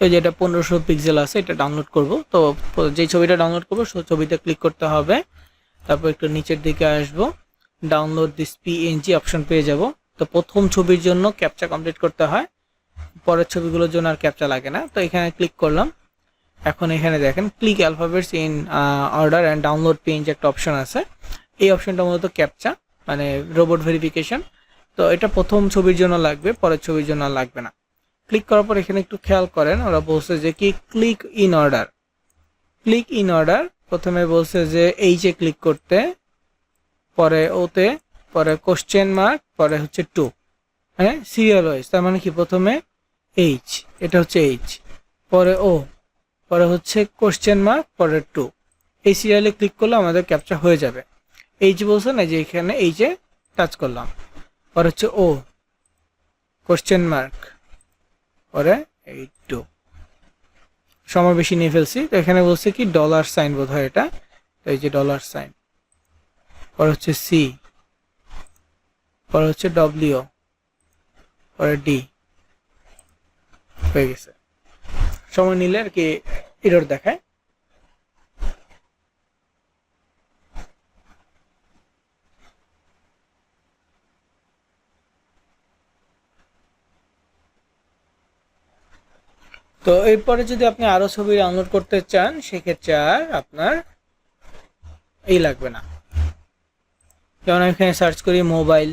A: এই যে এটা 1500 পিক্সেল আছে, এটা ডাউনলোড করব। তো যে ছবিটা ডাউনলোড করবো সেই ছবিতে ক্লিক করতে হবে, তারপর একটু নিচের দিকে আসবো, ডাউনলোড দিস পিএনজি অপশন পেয়ে যাব। তো প্রথম ছবির জন্য ক্যাপচা কমপ্লিট করতে হয়, পরের ছবিগুলোর জন্য আর ক্যাপচা লাগে না। তো এখানে ক্লিক করলাম। এখন এখানে দেখেন click alphabets in order and download PNG একটা অপশন আছে। এই অপশনটা মূলত ক্যাপচা, মানে রোবট ভেরিফিকেশন। তো এটা প্রথম ছবির জন্য লাগবে, পরের ছবির জন্য লাগবে না। ক্লিক করার পর এখানে একটু খেয়াল করেন, ওরা বলছে যে কি click in order. Click in order প্রথমে বলছে যে এইচে ক্লিক করতে, পরে ওতে, পরে কোশ্চেন মার্ক, পরে হচ্ছে টু, হ্যাঁ সিরিয়াল ওয়াইজ। তার মানে কি প্রথমে এইচ, এটা হচ্ছে এইচ, পরে ও, পরে হচ্ছে কোশ্চেন মার্ক, পরে টু। এই সিরিয়ালে ক্লিক করলে আমাদের ক্যাপচা হয়ে যাবে। এইচ বলছে না, যে এখানে এইচে টাচ করলাম, পরে হচ্ছে ও, কোশ্চেন মার্ক, পরে এই টু। সময় বেশি নিয়ে ফেলছি। তো এখানে বলছে কি ডলার সাইন বোধ হয় এটা, তো এই যে ডলার সাইন, পরে হচ্ছে সি, পরে হচ্ছে ডব্লিউ, পরে ডি। হয়ে গেছে। সময় নিলে আর কি এরর দেখায়। তো এরপরে যদি আপনি আরো ছবি ডাউনলোড করতে চান, সেক্ষেত্রে আর আপনার এই লাগবে না। যেমন আমি এখানে সার্চ করি মোবাইল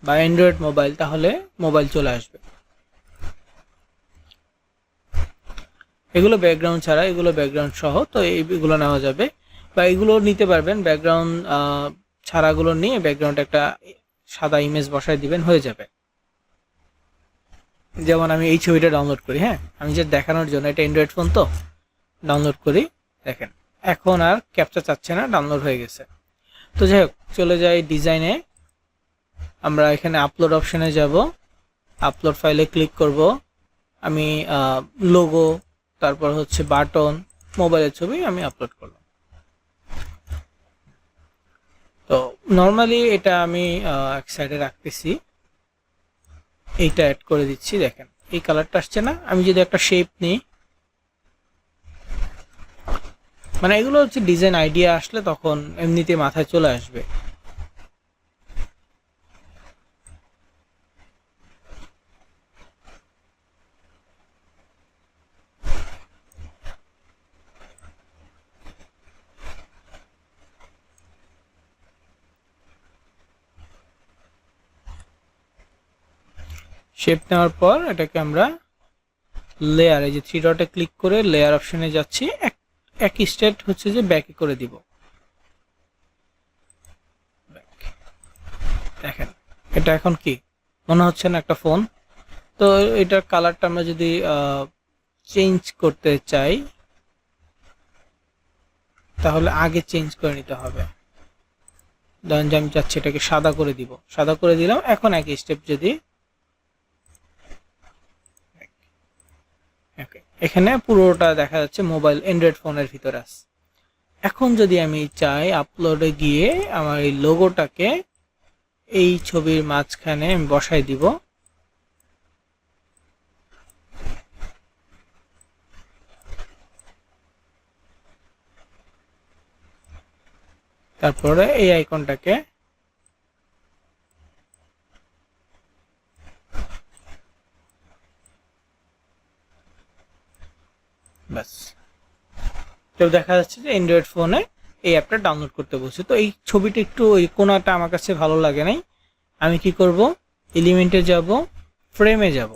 A: বা অ্যান্ড্রয়েড মোবাইল, তাহলে মোবাইল চলে আসবে। এগুলো ব্যাকগ্রাউন্ড ছাড়া, এগুলো ব্যাকগ্রাউন্ড সহ, তো এইগুলো নেওয়া যাবে, বা এগুলো নিতে পারবেন। ব্যাকগ্রাউন্ড ছাড়াগুলো নিয়ে ব্যাকগ্রাউন্ড একটা সাদা ইমেজ বসায় দিবেন, হয়ে যাবে। যেমন আমি এই ছবিটা ডাউনলোড করি, হ্যাঁ আমি যে দেখানোর জন্য, এটা অ্যান্ড্রয়েড ফোন তো, ডাউনলোড করি, দেখেন এখন আর ক্যাপচা চাচ্ছে না, ডাউনলোড হয়ে গেছে। তো যাই হোক, চলে যাই ডিজাইনে। আমরা এখানে আপলোড অপশনে যাব, আপলোড ফাইলে ক্লিক করব। আমি লোগো, তারপর হচ্ছে বাটন, মোবাইলের ছবি আমি আপলোড করলাম। তো নর্মালি এটা আমি এক সাইডে রাখতেছি, এইটা অ্যাড করে দিচ্ছি। দেখেন এই কালারটা আসছে না। আমি যদি একটা শেপ নিই, মানে এগুলো হচ্ছে ডিজাইন আইডিয়া আসলে তখন এমনিতে মাথায় চলে আসবে। শেপ নেওয়ার পর এটাকে আমরা লেয়ার, এই যে থ্রি ডটে ক্লিক করে লেয়ার অপশনে যাচ্ছি, একই স্টেট হচ্ছে যে ব্যাকে করে দিব। দেখেন এটা এখন কি মনে হচ্ছে না একটা ফোন। তো এটার কালারটা আমরা যদি চেঞ্জ করতে চাই, তাহলে আগে চেঞ্জ করে নিতে হবে। ধরেন যে আমি চাচ্ছি এটাকে সাদা করে দিব, সাদা করে দিলাম। এখন একই স্টেপ যদি এখানে পুরোটা দেখা যাচ্ছে মোবাইল অ্যান্ড্রয়েড ফোনের ভিতরে আছে। এখন যদি আমি চাই আপলোডে গিয়ে আমার এই লোগোটাকে এই ছবির মাঝখানে আমি বসাই দিব। তারপরে এই আইকনটাকে বাস, তো দেখা যাচ্ছে যে অ্যান্ড্রয়েড ফোনে এই অ্যাপটা ডাউনলোড করতে বলছে। তো এই ছবিটা একটু ওই কোণাটা আমার কাছে ভালো লাগে নাই। আমি কি করব, এলিমেন্টে যাব, ফ্রেমে যাব,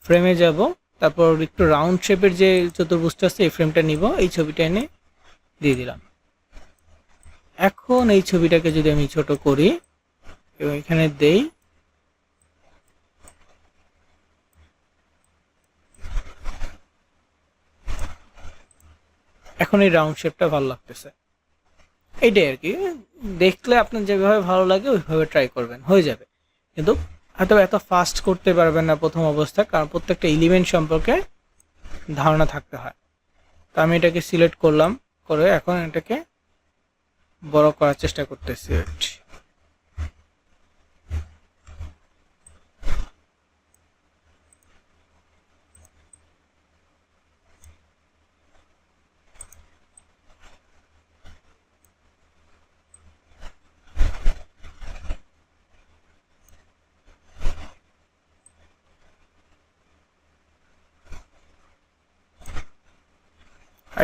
A: ফ্রেমে যাব, তারপর একটু রাউন্ড শেপের যে চতুর্ভুজটা আছে এই ফ্রেমটা নিব, এই ছবিটা এনে দিয়ে দিলাম। এখন এই ছবিটাকে যদি আমি ছোট করি এবং এখানে দেই, এখন এই রাউন্ড শেপটা ভালো লাগতেছে। এইটাই আর কি, দেখলে আপনার যেভাবে ভালো লাগে ওইভাবে ট্রাই করবেন, হয়ে যাবে। কিন্তু হয়তো এত ফাস্ট করতে পারবেন না প্রথম অবস্থা, কারণ প্রত্যেকটা এলিমেন্ট সম্পর্কে ধারণা থাকতে হয়। তো আমি এটাকে সিলেক্ট করলাম, করে এখন এটাকে বড় করার চেষ্টা করতেছি।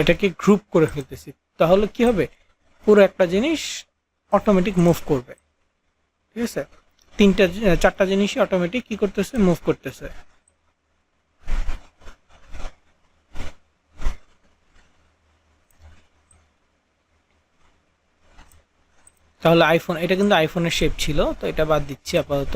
A: এটাকে গ্রুপ করে ফেলতেছি, তাহলে কি হবে, পুরো একটা জিনিস অটোমেটিক মুভ করবে। ঠিক আছে, চারটা জিনিসই অটোমেটিক কি করতেছে, মুভ করতেছে। তাহলে আইফোন, এটা কিন্তু আইফোনের শেপ ছিল, তো এটা বাদ দিচ্ছি আপাতত।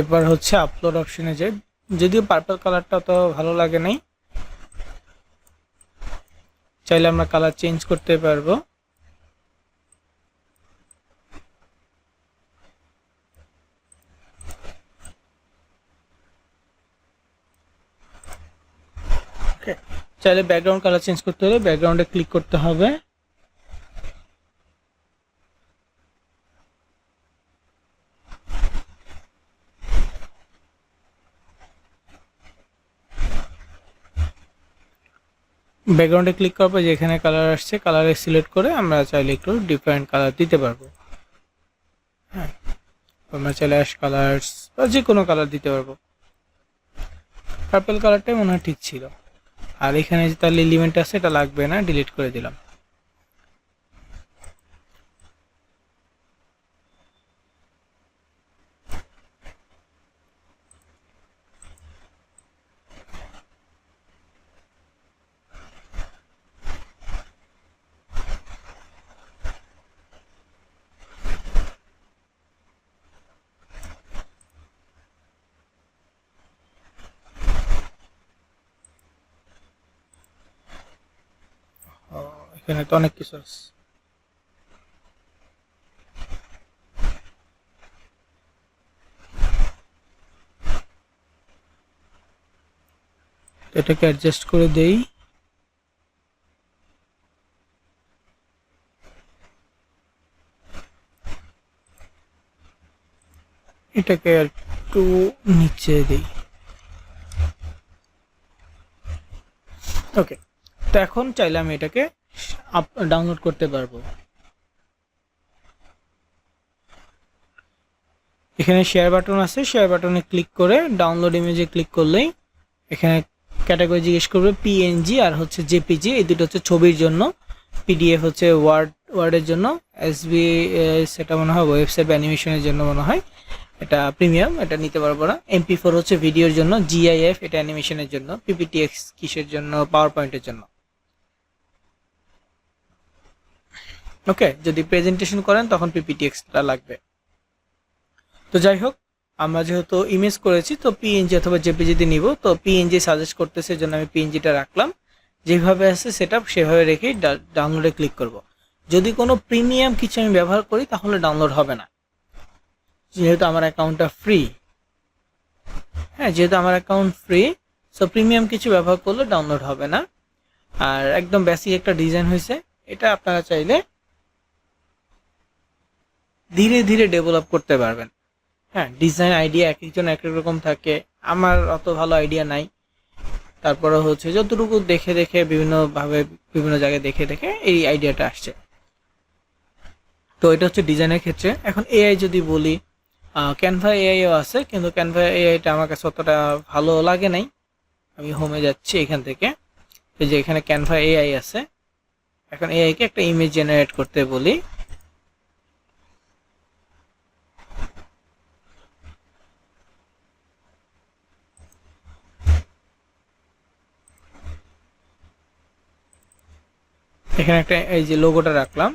A: এবার হচ্ছে আপলোড অপশনে যাই, যদিও পার্পল কালারটা তো ভালো লাগে নাই, চাইলে আমরা কালার চেঞ্জ করতে পারবো। চাইলে ব্যাকগ্রাউন্ড কালার চেঞ্জ করতে হলে ব্যাকগ্রাউন্ডে ক্লিক করতে হবে। ব্যাকগ্রাউন্ডে ক্লিক করার পর যেখানে কালার আসছে কালারে সিলেক্ট করে আমরা চাইলে একটু ডিফারেন্ট কালার দিতে পারবো। হ্যাঁ, আমরা চাইলে অ্যাশ কালার্স বা যে কোনো কালার দিতে পারবো। পার্পল কালারটাই মনে হয় ঠিক ছিল। আর এখানে যে তার এলিমেন্ট আছে এটা লাগবে না, ডিলিট করে দিলাম। এখানে তো অনেক কিছু আছে। এটাকে অ্যাডজাস্ট করে দেই। এটাকে একটু নিচে দেই। ওকে, তো এখন চাইলে আমি এটাকে ডাউনলোড করতে পারবো। এখানে শেয়ার বাটন আছে, শেয়ার বাটনে ক্লিক করে ডাউনলোড ইমেজে ক্লিক করলেই এখানে ক্যাটাগরি জিজ্ঞেস করবে পিএনজি আর হচ্ছে জেপিজি, এই দুটো হচ্ছে ছবির জন্য, পিডিএফ হচ্ছে ওয়ার্ডের জন্য, এসবি সেটা মনে হয় ওয়েবসাইট বা অ্যানিমেশনের জন্য মনে হয়, এটা প্রিমিয়াম, এটা নিতে পারবো না। এমপি4 হচ্ছে ভিডিওর জন্য, জিআইএফ এটা অ্যানিমেশনের জন্য, পিপিটিএক্স কিসের জন্য, পাওয়ার পয়েন্টের জন্য। ওকে, যদি প্রেজেন্টেশন করেন তখন পিপিটিএক্সটা লাগবে। তো যাই হোক, আমরা যেহেতু ইমেজ করেছি তো পিএনজি অথবা জেপিজিতে নিব, তো পিএনজি সাজেস্ট করতেছে জন্য আমি পিএনজিটা রাখলাম। যেভাবে আছে সেটআপ সেভাবে রেখেই ডাউনলোডে ক্লিক করব। যদি কোনো প্রিমিয়াম কিছু আমি ব্যবহার করি তাহলে ডাউনলোড হবে না, যেহেতু আমার অ্যাকাউন্টটা ফ্রি। হ্যাঁ, যেহেতু আমার অ্যাকাউন্ট ফ্রি, সো প্রিমিয়াম কিছু ব্যবহার করলে ডাউনলোড হবে না। আর একদম বেসিক একটা ডিজাইন হয়েছে, এটা আপনারা চাইলে ধীরে ধীরে ডেভেলপ করতে পারবেন। হ্যাঁ, ডিজাইন আইডিয়া এক একজন এক এক রকম থাকে, আমার অত ভালো আইডিয়া নাই, তারপরে হচ্ছে যতটুকু দেখে দেখে বিভিন্নভাবে বিভিন্ন জায়গায় দেখে দেখে এই আইডিয়াটা আসছে। তো এটা হচ্ছে ডিজাইনের ক্ষেত্রে। এখন এআই যদি বলি, ক্যানভা এআইও আছে, কিন্তু ক্যানভা এআইটা আমার কাছে অতটা ভালো লাগে নাই। আমি হোমে যাচ্ছি, এখান থেকে এই যে এখানে ক্যানভা এআই আছে। এখন এআইকে একটা ইমেজ জেনারেট করতে বলি। এখানে একটা এই যে লোগোটা রাখলাম।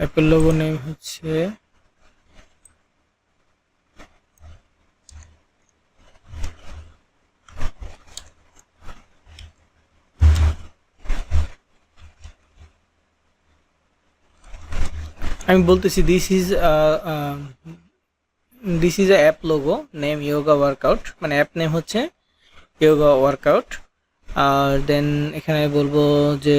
A: অ্যাপেল লোগো নেম হচ্ছে আমি বলতেছি this is a app logo name yoga workout, মানে অ্যাপ নেম হচ্ছে ইয়োগা ওয়ার্কআউট। আর দেন এখানে বলবো যে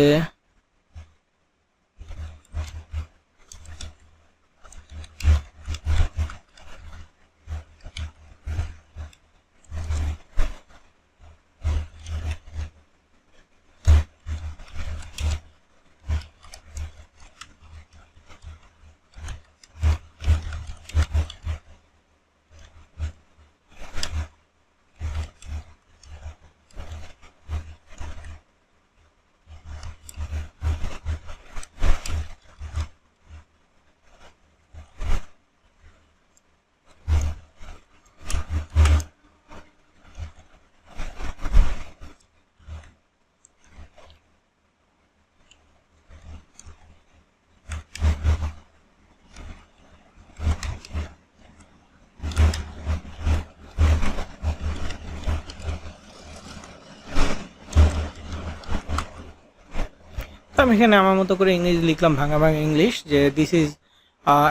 A: আমি এখানে আমার মতো করে ইংলিশ লিখলাম, ভাঙা ভাঙা ইংলিশ, যে this is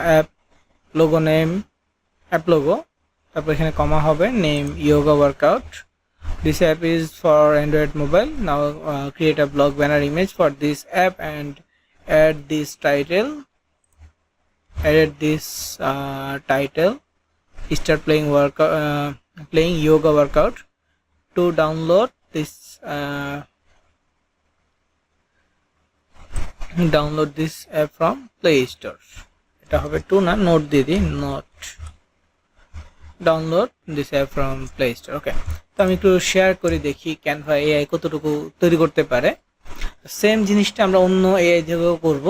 A: app logo name, app logo, তারপর এখানে কমা হবে, name yoga workout, this app is for Android mobile, now create a blog banner image for this app and add this title, added this title, start playing yoga workout. To download this app from Play Store. এটা হবে two না, note দিয়ে দিই, note download this app from play store. Okay, তো আমি একটু share করে দেখি ক্যানভা এআই কতটুকু তৈরি করতে পারে। সেম জিনিসটা আমরা অন্য এআই দিয়েও করব।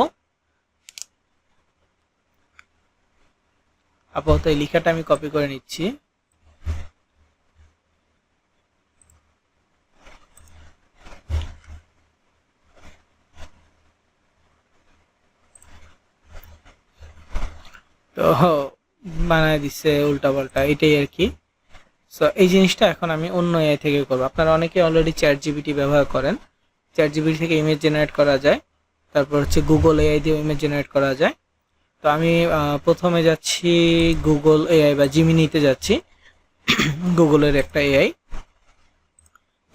A: আপাতত এই লেখাটা আমি কপি করে নিচ্ছি। তো বানায় দিচ্ছে উল্টা পাল্টা, এটাই আর কি। সো এই জিনিসটা এখন আমি অন্য এআই থেকে করবো। আপনারা অনেকে অলরেডি চ্যাট জিপিটি ব্যবহার করেন, চ্যাট জিপিটি থেকে ইমেজ জেনারেট করা যায়, তারপর হচ্ছে গুগল এআই দিয়ে ইমেজ জেনারেট করা যায়। তো আমি প্রথমে যাচ্ছি গুগল এআই বা জিমিনিতে যাচ্ছি, গুগলের একটা এআই।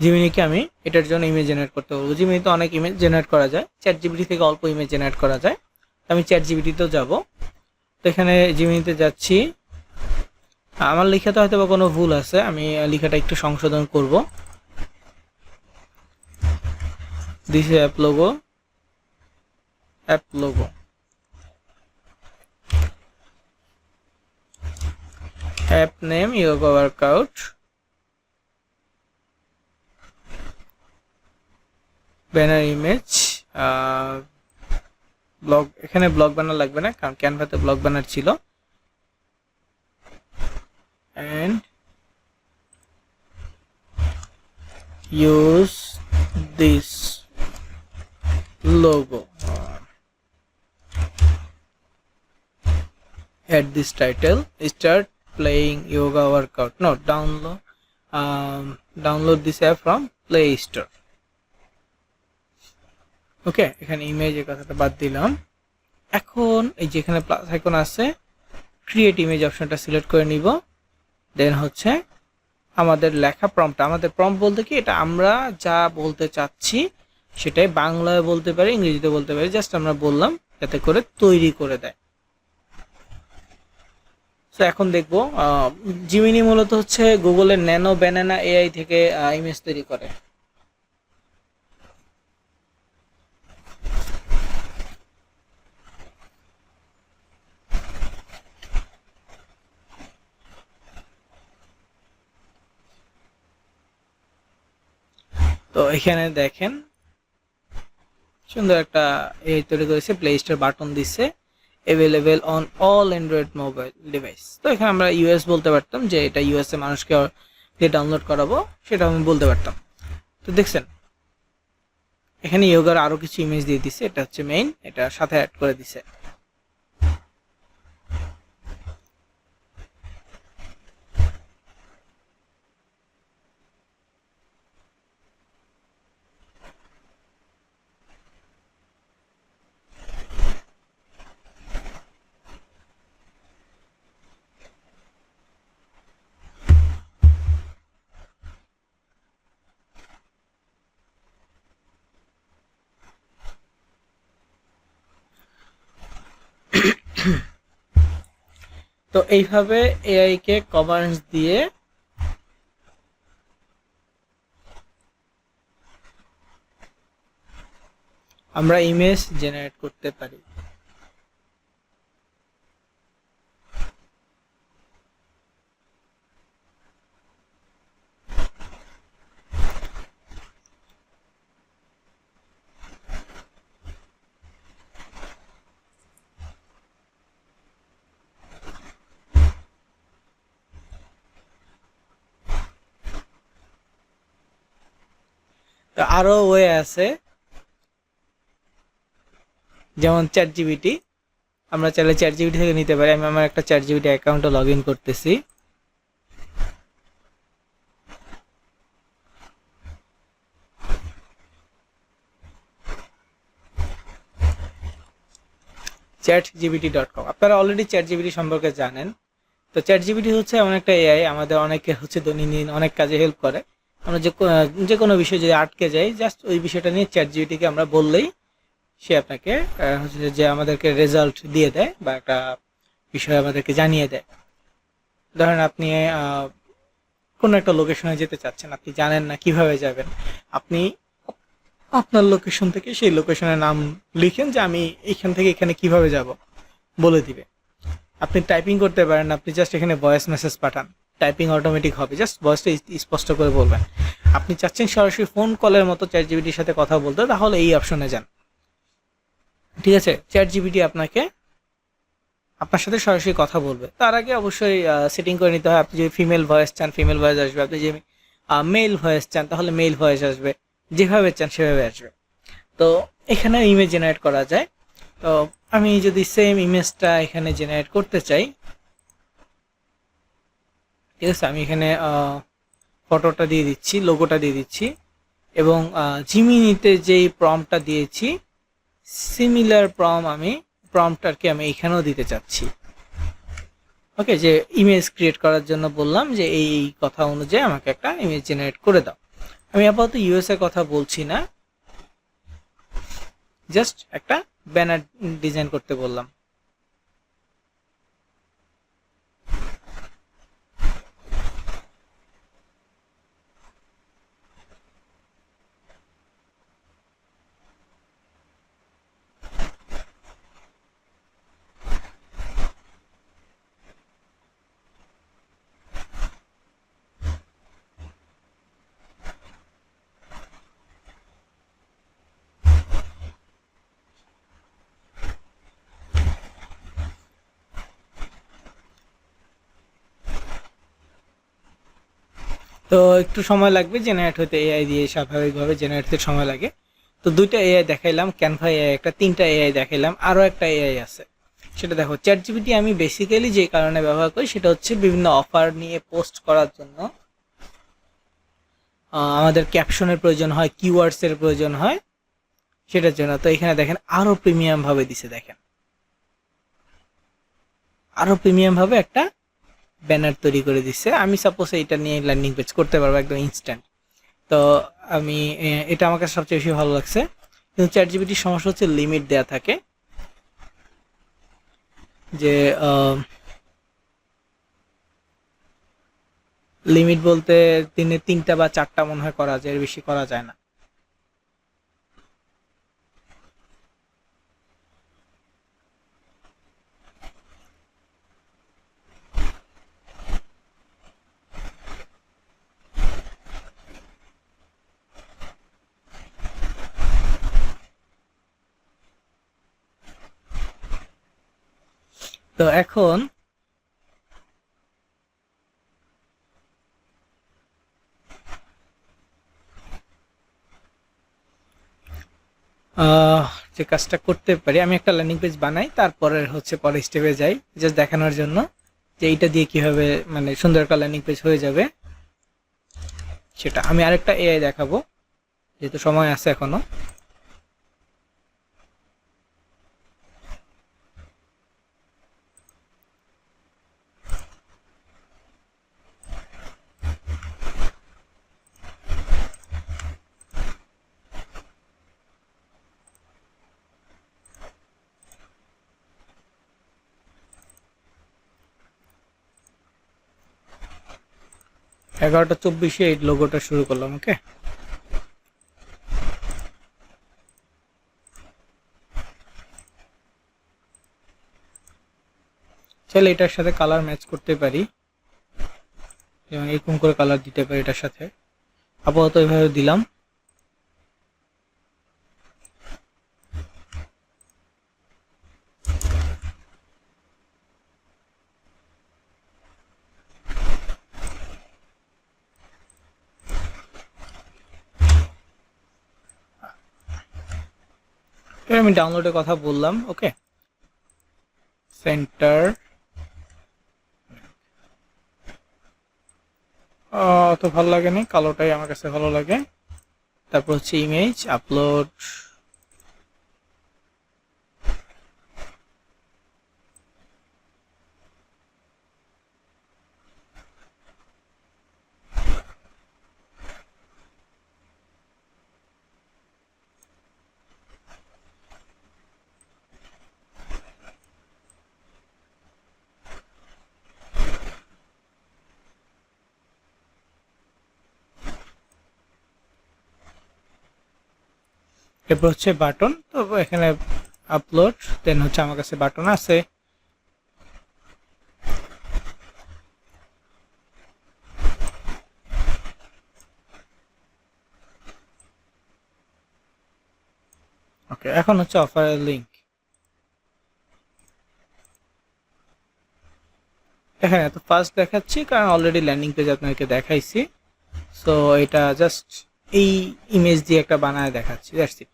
A: জিমিনিকে আমি এটার জন্য ইমেজ জেনারেট করতে বলবো। জিমিনিতে অনেক ইমেজ জেনারেট করা যায়, চ্যাট জিপিটি থেকে অল্প ইমেজ জেনারেট করা যায়। আমি চ্যাট জিপিটিতেও যাবো। তো এখানে জিমিনিতে যাচ্ছি। আমার লেখাতে হয়তো বা কোনো ভুল আছে, আমি লেখাটা একটু সংশোধন করব। This app logo, app name yoga workout, banner image, blog, এখানে ব্লগ ব্যানার লাগবে না কারণ ক্যানভাতে ব্লগ ব্যানার ছিল, and use this logo, add this title, start playing yoga workout. No, download this app from Play Store. ওকে, এখানে ইমেজের কথাটা বাদ দিলাম। এখন এই যে এখানে প্লাস আইকন আছে, ক্রিয়েট ইমেজ অপশনটা সিলেক্ট করে নিব। দেন হচ্ছে আমাদের লেখা প্রম্পট, আমাদের প্রম্পট বলতে কি, এটা আমরা যা বলতে চাচ্ছি সেটাই বাংলায় বলতে পারি, ইংরেজিতে বলতে পারি, জাস্ট আমরা বললাম যাতে করে তৈরি করে দেয়। তো এখন দেখবো জিমিনি মূলত হচ্ছে গুগলের ন্যানো ব্যানানা এআই থেকে ইমেজ তৈরি করে। তো এখানে দেখেন সুন্দর একটা এআই তৈরি করেছে, প্লে স্টোর বাটন দিচ্ছে, available on all Android mobile device. তো এখানে আমরা ইউএস বলতে পারতাম যে এটা ইউএসএ মানুষকে যে ডাউনলোড করাবো সেটা আমি বলতে পারতাম। তো দেখছেন এখানে ইয়োগার আরো কিছু ইমেজ দিয়ে দিছে, এটা হচ্ছে মেইন, এটা সাথে অ্যাড করে দিছে। তো এইভাবে এআই কে কমান্ডস দিয়ে আমরা ইমেজ জেনারেট করতে পারি। তো আরো ওয়ে আছে, যেমন চ্যাট জিপিটি, আমরা চাইলে চ্যাট জিপিটি থেকে নিতে পারি। আমি আমার একটা চ্যাট জিপিটি অ্যাকাউন্টে লগ ইন করতেছি। chatgpt.com, আপনারা অলরেডি চ্যাট জিপিটি সম্পর্কে জানেন। তো চ্যাট জিপিটি হচ্ছে এমন একটা এআই আমাদের অনেকে হচ্ছে দৈনন্দিন অনেক কাজে হেল্প করে। আমরা যে কোনো বিষয় যদি আটকে যাই, জাস্ট ওই বিষয়টা নিয়ে চ্যাট জিপিটিকে আমরা বললেই সে আপনাকে হচ্ছে যে আমাদেরকে রেজাল্ট দিয়ে দেয় বা একটা বিষয় আমাদেরকে জানিয়ে দেয়। ধরেন আপনি কোনো একটা লোকেশনে যেতে চাচ্ছেন, আপনি জানেন না কিভাবে যাবেন, আপনি আপনার লোকেশন থেকে সেই লোকেশনের নাম লিখেন যে আমি এখান থেকে এখানে কিভাবে যাব, বলে দিবে। আপনি টাইপিং করতে পারেন, আপনি জাস্ট এখানে ভয়েস মেসেজ পাঠান, টাইপিং অটোমেটিক হবে, জাস্ট ভয়েসটা স্পষ্ট করে বলবেন। আপনি চাচ্ছেন সরাসরি ফোন কলের মতো চ্যাট জিপিটির সাথে কথা বলতে, তাহলে এই অপশনে যান। ঠিক আছে, চ্যাট জিপিটি আপনার সাথে সরাসরি কথা বলবে। তার আগে অবশ্যই সেটিং করে নিতে হয়। আপনি যদি ফিমেল ভয়েস চান ফিমেল ভয়েস আসবে, আপনি যদি মেল ভয়েস চান তাহলে মেল ভয়েস আসবে, যেভাবে চান সেভাবে আসবে। তো এখানে ইমেজ জেনারেট করা যায়। তো আমি যদি সেম ইমেজটা এখানে জেনারেট করতে চাই, ঠিক আছে, আমি এখানে ফটোটা দিয়ে দিচ্ছি, লোগোটা দিয়ে দিচ্ছি, এবং জিমিনিতে যেই প্রম্পটটা দিয়েছি সিমিলার প্রম্পটটাকে আমি এখানেও দিতে চাচ্ছি। ওকে, যে ইমেজ ক্রিয়েট করার জন্য বললাম যে এই কথা অনুযায়ী আমাকে একটা ইমেজ জেনারেট করে দাও। আমি আপাতত ইউএসএ কথা বলছি না, জাস্ট একটা ব্যানার ডিজাইন করতে বললাম। তো একটু সময় লাগবে জেনারেট হতে, এআই দিয়ে স্বাভাবিকভাবে জেনারেট হতে সময় লাগে। তো দুইটা এআই দেখাইলাম, ক্যানভা এআই একটা, তিনটা এআই দেখাইলাম, আরও একটা এআই আছে। সেটা দেখো, চ্যাট জিপিটি আমি বেসিক্যালি যে কারণে ব্যবহার করি সেটা হচ্ছে বিভিন্ন অফার নিয়ে পোস্ট করার জন্য। আমাদের ক্যাপশনের প্রয়োজন হয়, কিওয়ার্ডসের প্রয়োজন হয়, সেটার জন্য। তো এখানে দেখেন আরো প্রিমিয়াম ভাবে দিছে, দেখেন আরো প্রিমিয়াম ভাবে একটা ব্যানার তৈরি করে দিচ্ছে। আমি সাপোজ এইটা নিয়ে ল্যান্ডিং পেজ করতে পারবো একদম ইনস্ট্যান্ট। তো আমি এটা আমার কাছে সবচেয়ে বেশি ভালো লাগছে। কিন্তু চ্যাট জিপিটির সমস্যা হচ্ছে লিমিট দেয়া থাকে, যে লিমিট বলতে দিনে 3টা বা 4টা মনে হয় করা যায়, এর বেশি করা যায় না। তো এখন যে কাজটা করতে পারি, আমি একটা ল্যান্ডিং পেজ বানাই, তারপরে হচ্ছে পরের স্টেপে যাই, জাস্ট দেখানোর জন্য যে এইটা দিয়ে কিভাবে মানে সুন্দর একটা ল্যান্ডিং পেজ হয়ে যাবে। সেটা আমি আরেকটা এআই দেখাবো, যেহেতু সময় আছে এখনো। 11:24 এই লোগোটা শুরু করলাম। ওকে, চাইলে এটার সাথে কালার ম্যাচ করতে পারি, যেমন এরকম করে কালার দিতে পারি এটার সাথে। আপাতত এইভাবে দিলাম। এবার আমি ডাউনলোডের কথা বললাম। ওকে, সেন্টার অত ভালো লাগেনি, কালোটাই আমার কাছে ভালো লাগে। তারপর হচ্ছে ইমেজ আপলোড, এরপর হচ্ছে বাটন। তো এখানে আপলোড, দেন হচ্ছে আমার কাছে বাটন আছে। ওকে, এখন হচ্ছে অফারের লিঙ্ক। এখানে এত ফাস্ট দেখাচ্ছি কারণ অলরেডি ল্যান্ডিং পেজ আপনাদেরকে দেখাইছি। সো এটা জাস্ট এই ইমেজ দিয়ে একটা বানায় দেখাচ্ছি, দ্যাটস ইট।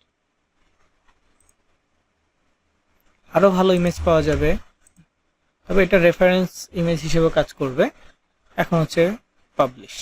A: আরো ভালো ইমেজ পাওয়া যাবে, তবে এটা রেফারেন্স ইমেজ হিসেবে কাজ করবে। এখন হচ্ছে পাবলিশ।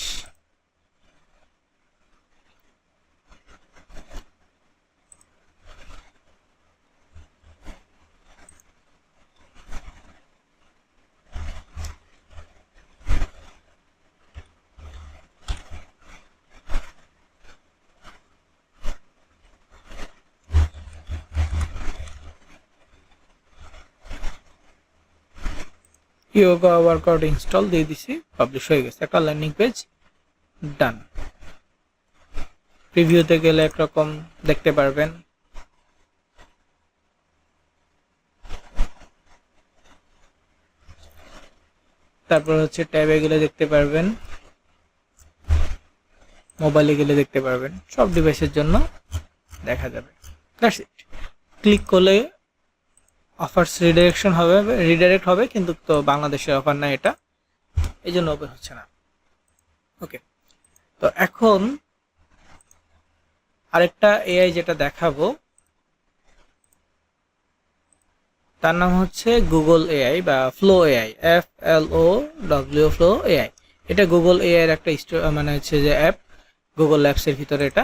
A: ইয়োগা ওয়ার্কআউট ইনস্টল দিয়ে দিছি, পাবলিশ হয়ে গেছে, একটা ল্যান্ডিং পেজ ডান। প্রিভিউতে গেলে একরকম দেখতে পারবেন। তারপর হচ্ছে ট্যাবে গেলে দেখতে পারবেন, মোবাইলে গেলে দেখতে পারবেন, সব ডিভাইসের জন্য দেখা যাবে। That's it. ক্লিক করলে অফার্স রিডাইরেক্ট হবে, কিন্তু তো বাংলাদেশের অফার না এটা, এই জন্য ওপেন হচ্ছে না। ওকে, তো এখন আরেকটা এআই যেটা দেখাবো, তার নাম হচ্ছে গুগল এআই বা flow AI, FLOW flow AI. এটা গুগল এআই এর একটা মানে হচ্ছে যে অ্যাপ, গুগল ল্যাবসের ভিতরে এটা।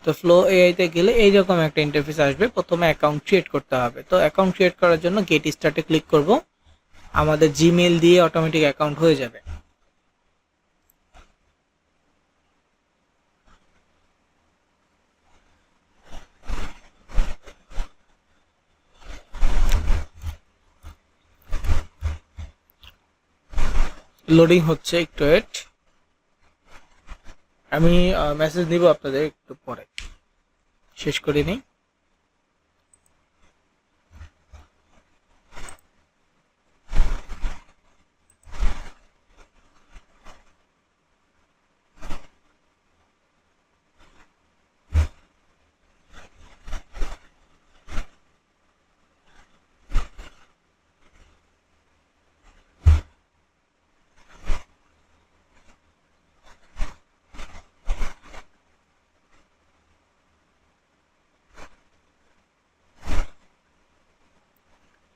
A: তো ফ্লো এআই তে গেলে এইরকম একটা ইন্টারফেস আসবে। প্রথমে অ্যাকাউন্ট ক্রিয়েট করতে হবে। তো অ্যাকাউন্ট ক্রিয়েট করার জন্য গেট স্টার্টে ক্লিক করব। আমাদের জিমেইল দিয়ে অটোমেটিক অ্যাকাউন্ট হয়ে যাবে। লোডিং হচ্ছে, একটু ওয়েট। আমি মেসেজ দিব আপনাদের একটু পরে, শেষ করে নিই।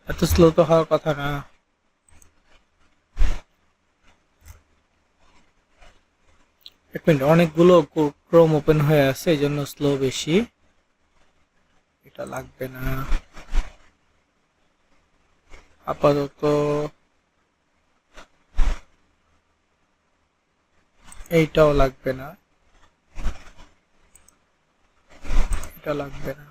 A: এত স্লো তো হওয়ার কথা না। এক মিনিট, অনেকগুলো ক্রোম ওপেন হয়ে আছে, এই জন্য স্লো বেশি। এটা লাগবে না আপাতত। এইটাও লাগবে না, এটা লাগবে না।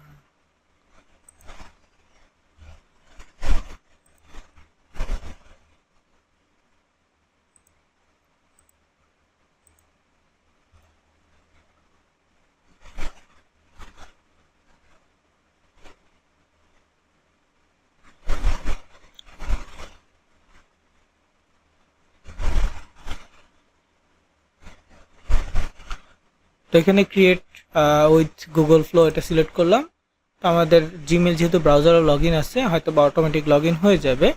A: তো এখানে ক্রিয়েট উইথ গুগল ফ্লো এটা সিলেক্ট করলাম। তো আমাদের জিমেল যেহেতু ব্রাউজারে লগ ইন আছে, হয়তো বা অটোমেটিক লগ ইন হয়ে যাবে।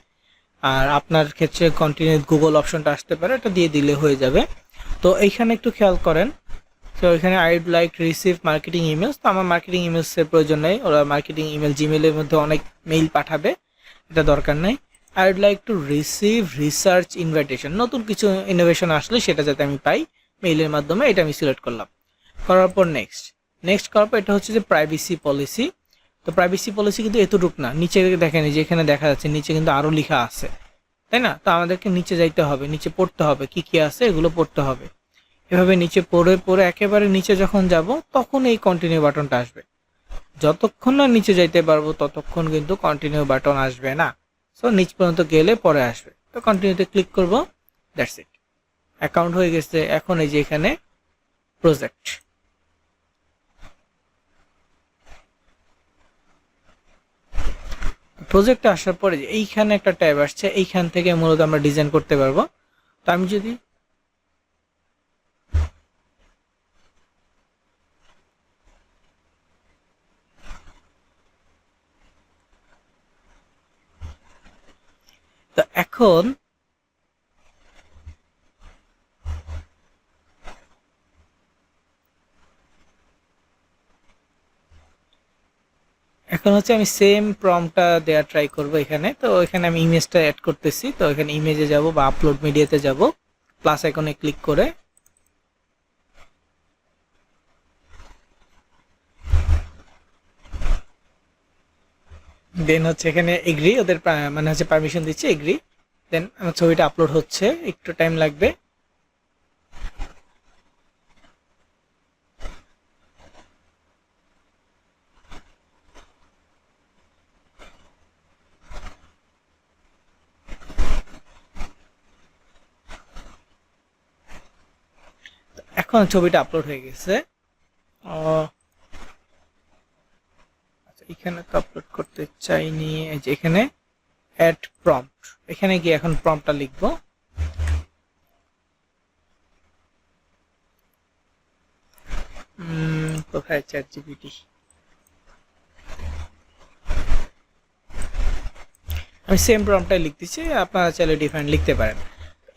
A: আর আপনার ক্ষেত্রে কন্টিনিউ গুগল অপশনটা আসতে পারে, এটা দিয়ে দিলে হয়ে যাবে। তো এইখানে একটু খেয়াল করেন। তো এখানে I would like receive marketing emails. তো আমার মার্কেটিং ইমেলসের প্রয়োজন নেই, ওরা মার্কেটিং ইমেল জিমেলের মধ্যে অনেক মেইল পাঠাবে, এটা দরকার নেই। I would like to receive research invitation, নতুন কিছু ইনোভেশন আসলে সেটা যাতে আমি পাই মেইলের মাধ্যমে, এটা আমি সিলেক্ট করলাম। করার পর নেক্সট করার পর এটা হচ্ছে যে প্রাইভেসি পলিসি। তো প্রাইভেসি পলিসি কিন্তু এতটুক না, নিচে দেখেন যে এখানে দেখা যাচ্ছে নিচে কিন্তু আরও লেখা আছে, তাই না? তো আমাদেরকে নিচে যাইতে হবে, নিচে পড়তে হবে কি কি আছে, এগুলো পড়তে হবে। এভাবে নিচে পড়ে পড়ে একেবারে নিচে যখন যাব তখন এই কন্টিনিউ বাটনটা আসবে। যতক্ষণ না নিচে যাইতে পারবো ততক্ষণ কিন্তু কন্টিনিউ বাটন আসবে না। সো নিচ পর্যন্ত গেলে পরে আসবে। তো কন্টিনিউতে ক্লিক করব, দ্যাটস ইট। অ্যাকাউন্ট হয়ে গেছে। এখন এই যে এখানে প্রজেক্ট, প্রজেক্টে আসার পরে যে এইখানে একটা ট্যাব আসছে, এইখান থেকে মূলত আমরা ডিজাইন করতে পারবো। তো আমি যদি তো এখন হচ্ছে আমি সেম প্রম্পটটা দেওয়া ট্রাই করব এখানে। তো এখানে আমি ইমেজটা অ্যাড করতেছি। তো এখানে ইমেজে যাব বা আপলোড মিডিয়াতে যাব, প্লাস আইকনে ক্লিক করে দেন হচ্ছে এখানে এগ্রি, ওদের মানে হচ্ছে পারমিশন দিচ্ছে, এগ্রি। দেন আমার ছবিটা আপলোড হচ্ছে, একটু টাইম লাগবে। এখন ছবিটা আপলোড হয়ে গেছে। আচ্ছা, এখানে তো আপলোড করতে চাইনি। এই যে এখানে অ্যাড প্রম্পট, এখানে গিয়ে এখন প্রম্পটটা লিখবো। কোথায় চ্যাট জিপিটি, আমি সেম প্রম্পটটাই লিখতেছি, আপনারা চাইলে ডিফারেন্ট লিখতে পারেন।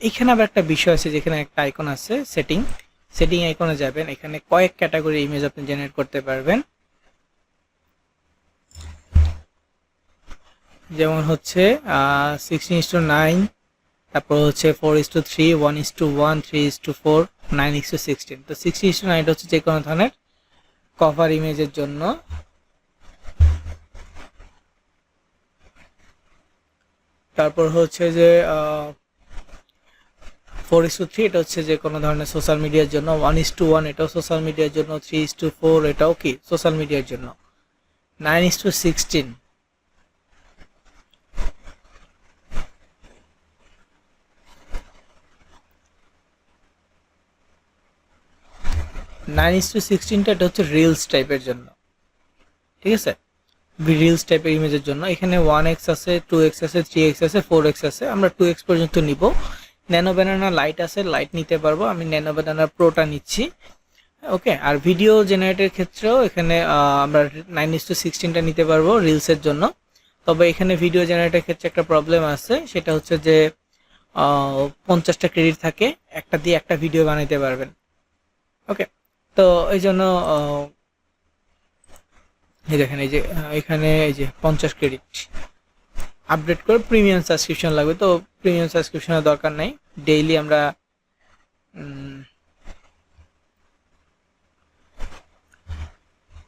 A: এখানে আবার একটা বিষয় আছে, যেখানে একটা আইকন আছে সেটিং আইকনে যাবেন। এখানে কয়েক ক্যাটাগরি ইমেজ আপনি জেনারেট করতে পারবেন। যেমন হচ্ছে 16:9, তারপর হচ্ছে 4:3, 1:1, 3:4, 9:16। তো 16:9 হচ্ছে যে কোনো ধরনের কভার ইমেজের জন্য। তারপর হচ্ছে যে 4:3, এটা হচ্ছে যে কোনো ধরনের সোশ্যাল মিডিয়ার জন্য। 1:1, এটাও সোশ্যাল মিডিয়ার জন্য। 3:4, এটাও কি সোশ্যাল মিডিয়ার জন্য। 9:16, 9:16টা এটা হচ্ছে রিলস টাইপের জন্য, ঠিক আছে, রিলস টাইপের ইমেজের জন্য। এখানে 1x আছে, 2x আছে, 3x আছে, 4x আছে। আমরা 2x পর্যন্ত নিব। ন্যানো ব্যানানা লাইট আছে, লাইট নিতে পারবো। আমি ন্যানো ব্যানানা প্রোটা নিচ্ছি। ওকে, আর ভিডিও জেনারেটের ক্ষেত্রেও এখানে আমরা 9:16টা নিতে পারবো রিলসের জন্য। তবে এখানে ভিডিও জেনারেটের ক্ষেত্রে একটা প্রবলেম আছে, সেটা হচ্ছে যে 50টা ক্রেডিট থাকে, একটা দিয়ে একটা ভিডিও বানাইতে পারবেন। ওকে, তো এই জন্য এই দেখেন, এই যে এখানে এই যে 50 ক্রেডিট আপডেট করে প্রিমিয়াম সাবস্ক্রিপশন লাগবে। তো প্রিমিয়াম সাবস্ক্রিপশনের দরকার নাই, ডেইলি আমরা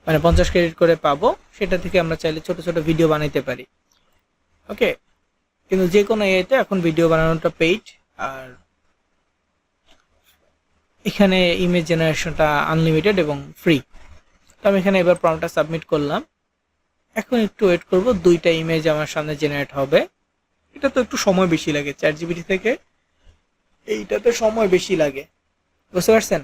A: মানে 50 ক্রেডিট করে পাবো। সেটা থেকে আমরা চাইলে ছোট ছোট ভিডিও বানাইতে পারি। ওকে, কিন্তু যে কোনো ইয়েতে এখন ভিডিও বানানোটা পেইড। আর এখানে ইমেজ জেনারেশনটা আনলিমিটেড এবং ফ্রি। তো আমি এখানে এবার প্রম্পটটা সাবমিট করলাম। এখন একটু ওয়েট করব, 2টা ইমেজ আমার সামনে জেনারেট হবে। এটা তো একটু সময় বেশি লাগে, চ্যাটজিপিটি থেকে এইটাতে সময় বেশি লাগে, বুঝতে পারছেন?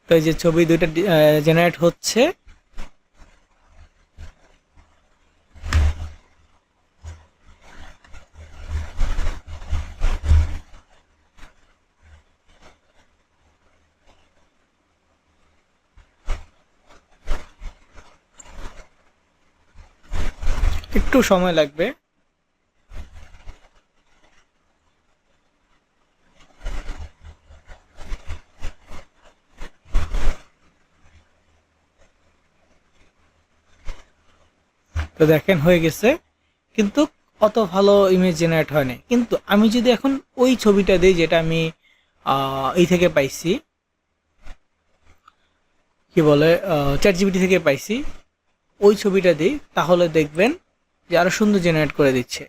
A: তো এই যে ছবি 2টা জেনারেট হচ্ছে। একটু সময় লাগবে। তো দেখেন হয়ে গেছে, কিন্তু অত ভালো ইমেজ জেনারেট হয় না। কিন্তু আমি যদি এখন ওই ছবিটা দিই, যেটা আমি এই থেকে পাইছি, কি বলে, চ্যাটজিপিটি থেকে পাইছি, ওই ছবিটা দিই, তাহলে দেখবেন যে আরো সুন্দর জেনারেট করে দিচ্ছে।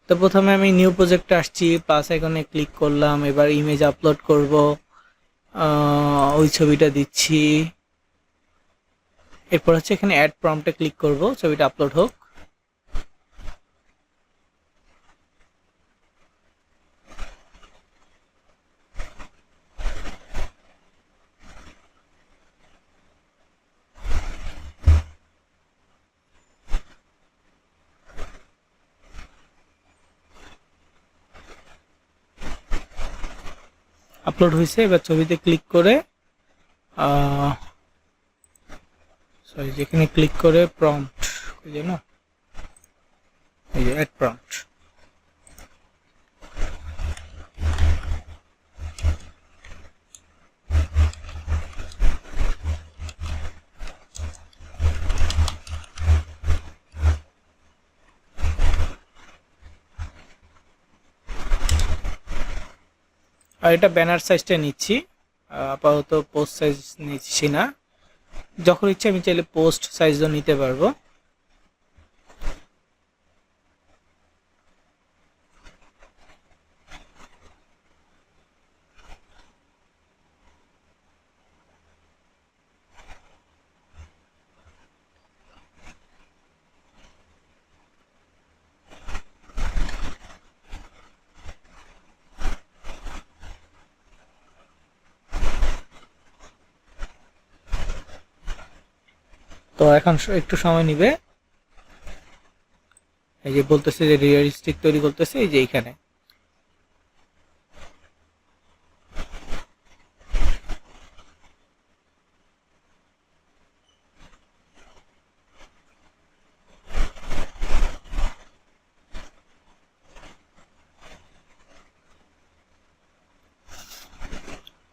A: তো প্রথমে আমি নিউ প্রজেক্টে আসছি, প্লাস আইকনে ক্লিক করলাম। এবার ইমেজ আপলোড করব, ওই ছবিটা দিচ্ছি। এরপর হচ্ছে এখানে অ্যাড প্রম্পটে ক্লিক করব, ছবিটা আপলোড হোক। আপলোড হয়েছে। এবার ছবিতে ক্লিক করে সরি, যেখানে ক্লিক করে প্রম্পট, এই যে না, এই যে অ্যাড প্রম্পট। আর এটা ব্যানার সাইজটা নিচ্ছি, আপাতত পোস্ট সাইজ নিচ্ছি না। যখন ইচ্ছে আমি চাইলে পোস্ট সাইজও নিতে পারবো। তো এখন একটু সময় নিবে। এই যে বলতেছে যে রিয়ালিস্টিক তৈরি করতেছে, এই যে এইখানে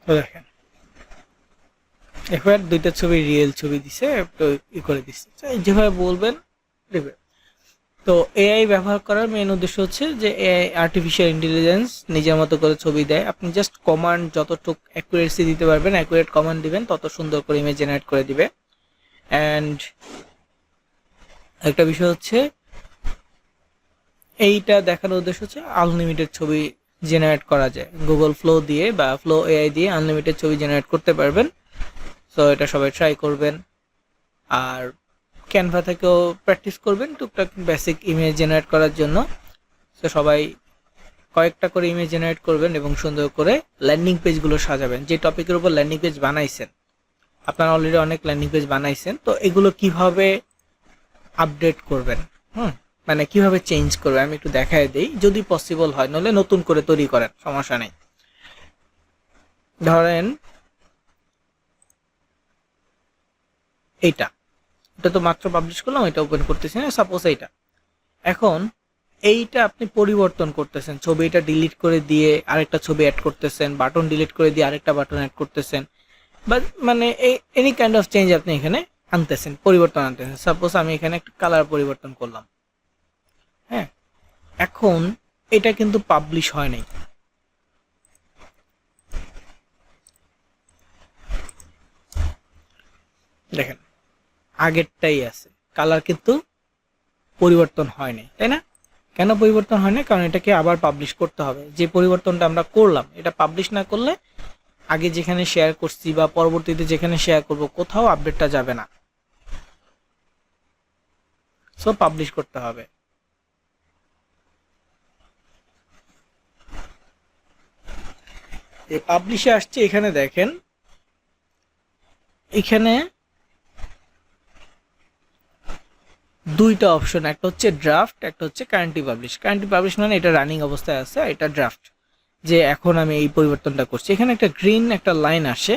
A: তো দেখেন এবার দুইটা ছবি রিয়েল ছবি দিছে, একটু ই করে দিচ্ছে, যেভাবে বলবেন দেবে। তো এআই ব্যবহার করার মেইন উদ্দেশ্য হচ্ছে যে এআই আর্টিফিশিয়াল ইন্টেলিজেন্স নিজের মতো করে ছবি দেয়। আপনি জাস্ট কমান্ড যতটুকু অ্যাকুরেসি দিতে পারবেন, অ্যাকুরেট কমান্ড দিবেন, তত সুন্দর করে ইমেজ জেনারেট করে দিবে। অ্যান্ড একটা বিষয় হচ্ছে এইটা দেখানোর উদ্দেশ্য হচ্ছে আনলিমিটেড ছবি জেনারেট করা যায় গুগল ফ্লো দিয়ে বা ফ্লো এআই দিয়ে, আনলিমিটেড ছবি জেনারেট করতে পারবেন। সো এটা সবাই ট্রাই করবেন। আর ক্যানভা থেকেও প্র্যাকটিস করবেন টুকটাক বেসিক ইমেজ জেনারেট করার জন্য। তো সবাই কয়েকটা করে ইমেজ জেনারেট করবেন এবং সুন্দর করে ল্যান্ডিং পেজগুলো সাজাবেন। যে টপিকের উপর ল্যান্ডিং পেজ বানাইছেন, আপনারা অলরেডি অনেক ল্যান্ডিং পেজ বানাইছেন, তো এগুলো কিভাবে আপডেট করবেন, মানে কিভাবে চেঞ্জ করবে আমি একটু দেখায় দিই, যদি পসিবল হয়, নলে নতুন করে তৈরি করেন, সমস্যা নেই। ধরেন এটা তো মাত্র পাবলিশ করলাম, এটা ওপেন করতেছি না, সাপোজ এখন এইটা আপনি পরিবর্তন করতেছেন, ছবিটা ডিলিট করে দিয়ে আরেকটা ছবি অ্যাড করতেছেন, বাটন ডিলিট করে দিয়ে আরেকটা বাটন অ্যাড করতেছেন, বা মানে এনি কাইন্ড অফ চেঞ্জ আপনি এখানে আনতেছেন, পরিবর্তন আনতেছেন। সাপোজ আমি এখানে একটা কালার পরিবর্তন করলাম, হ্যাঁ, এখন এটা কিন্তু পাবলিশ হয় নাই। দেখেন আগেরটাই আছে, কালার কিন্তু পরিবর্তন হয় নাই, তাই না? কেন পরিবর্তন হয় না? কারণ এটাকে আবার পাবলিশ করতে হবে। যে পরিবর্তনটা আমরা করলাম, এটা পাবলিশ না করলে আগে যেখানে শেয়ার করছি বা পরবর্তীতে যেখানে শেয়ার করব কোথাও আপডেটটা যাবে না। সো পাবলিশ করতে হবে। এই পাবলিশে আসছে, এখানে দেখেন, এখানে দুইটা অপশন, একটা হচ্ছে ড্রাফট, একটা হচ্ছে কারেন্টলি পাবলিশ। কারেন্টলি পাবলিশ মানে এটা রানিং অবস্থায় আছে, এটা ড্রাফট, যে এখন আমি এই পরিবর্তনটা করছি। এখানে একটা গ্রিন একটা লাইন আসে,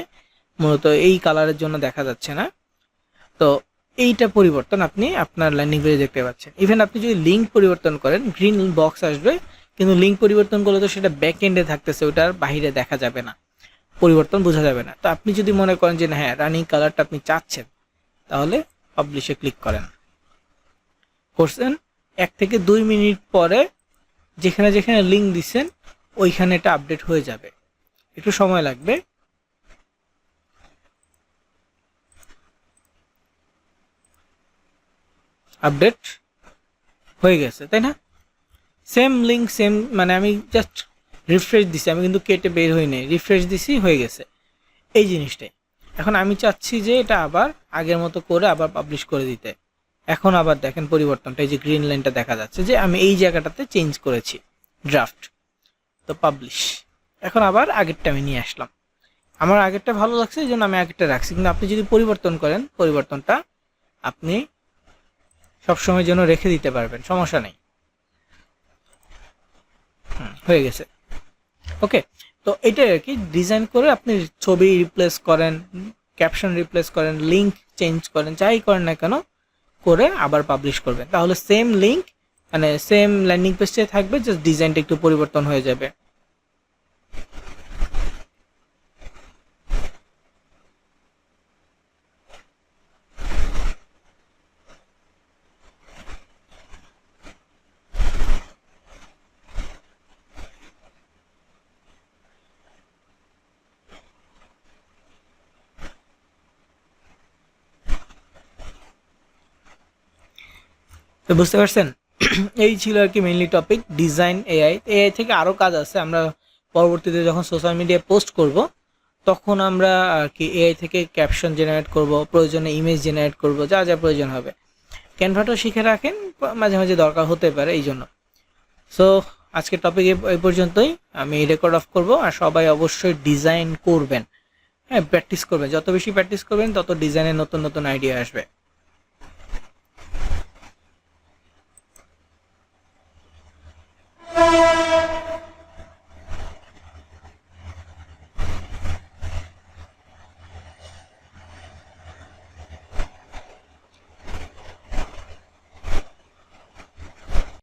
A: মূলত এই কালারের জন্য দেখা যাচ্ছে না। তো এইটা পরিবর্তন আপনি আপনার ল্যান্ডিং পেজে দেখতে পাচ্ছেন। ইভেন আপনি যদি লিঙ্ক পরিবর্তন করেন, গ্রিন বক্স আসবে, কিন্তু লিঙ্ক পরিবর্তন করলে তো সেটা ব্যাক এন্ডে থাকতেছে, ওটার বাইরে দেখা যাবে না, পরিবর্তন বোঝা যাবে না। তো আপনি যদি মনে করেন যে হ্যাঁ রানিং কালারটা আপনি চাচ্ছেন, তাহলে পাবলিশে ক্লিক করেন। করছেন, 1 থেকে 2 মিনিট পরে যেখানে যেখানে লিঙ্ক দিচ্ছেন ওইখানে এটা আপডেট হয়ে যাবে, একটু সময় লাগবে। আপডেট হয়ে গেছে, তাই না? সেম লিঙ্ক সেম, মানে আমি জাস্ট রিফ্রেশ দিছি, আমি কিন্তু কেটে বের হই নাই, রিফ্রেশ দিছি, হয়ে গেছে এই জিনিসটাই। এখন আমি চাচ্ছি যে এটা আবার আগের মতো করে আবার পাবলিশ করে দিতে। এখন আবার দেখেন পরিবর্তনটা, এই যে গ্রিন লাইনটা দেখা যাচ্ছে যে আমি এই জায়গাটাতে চেঞ্জ করেছি, ড্রাফট, তো পাবলিশ। এখন আবার আগেরটা আমি নিয়ে আসলাম, আমার আগেরটা ভালো লাগছে এই জন্য আমি আগেরটা রাখছি। কিন্তু আপনি যদি পরিবর্তন করেন, পরিবর্তনটা আপনি সবসময়ের জন্য রেখে দিতে পারবেন, সমস্যা নেই। হয়ে গেছে, ওকে। তো এটাই আর কি, ডিজাইন করে আপনি ছবি রিপ্লেস করেন, ক্যাপশন রিপ্লেস করেন, লিঙ্ক চেঞ্জ করেন, যাই করেন না কেন করে আবার পাবলিশ করবেন, তাহলে সেম লিঙ্ক মানে সেম ল্যান্ডিং পেজে থাকবে, জাস্ট ডিজাইনটা একটু পরিবর্তন হয়ে যাবে। তো বুঝতে পারছেন, এই ছিল আর কি mainly topic, design AI. AI থেকে আরও কাজ আছে, আমরা পরবর্তীতে যখন সোশ্যাল মিডিয়ায় পোস্ট করব তখন আমরা আর কি এআই থেকে ক্যাপশন জেনারেট করব, প্রয়োজনে ইমেজ জেনারেট করব, যা যা প্রয়োজন হবে। ক্যানভাটাও শিখে রাখেন, মাঝে মাঝে দরকার হতে পারে এই জন্য। সো আজকের টপিক এই পর্যন্তই, আমি রেকর্ড অফ করব। আর সবাই অবশ্যই ডিজাইন করবেন, হ্যাঁ প্র্যাকটিস করবেন, যত বেশি প্র্যাকটিস করবেন তত ডিজাইনের নতুন নতুন আইডিয়া আসবে।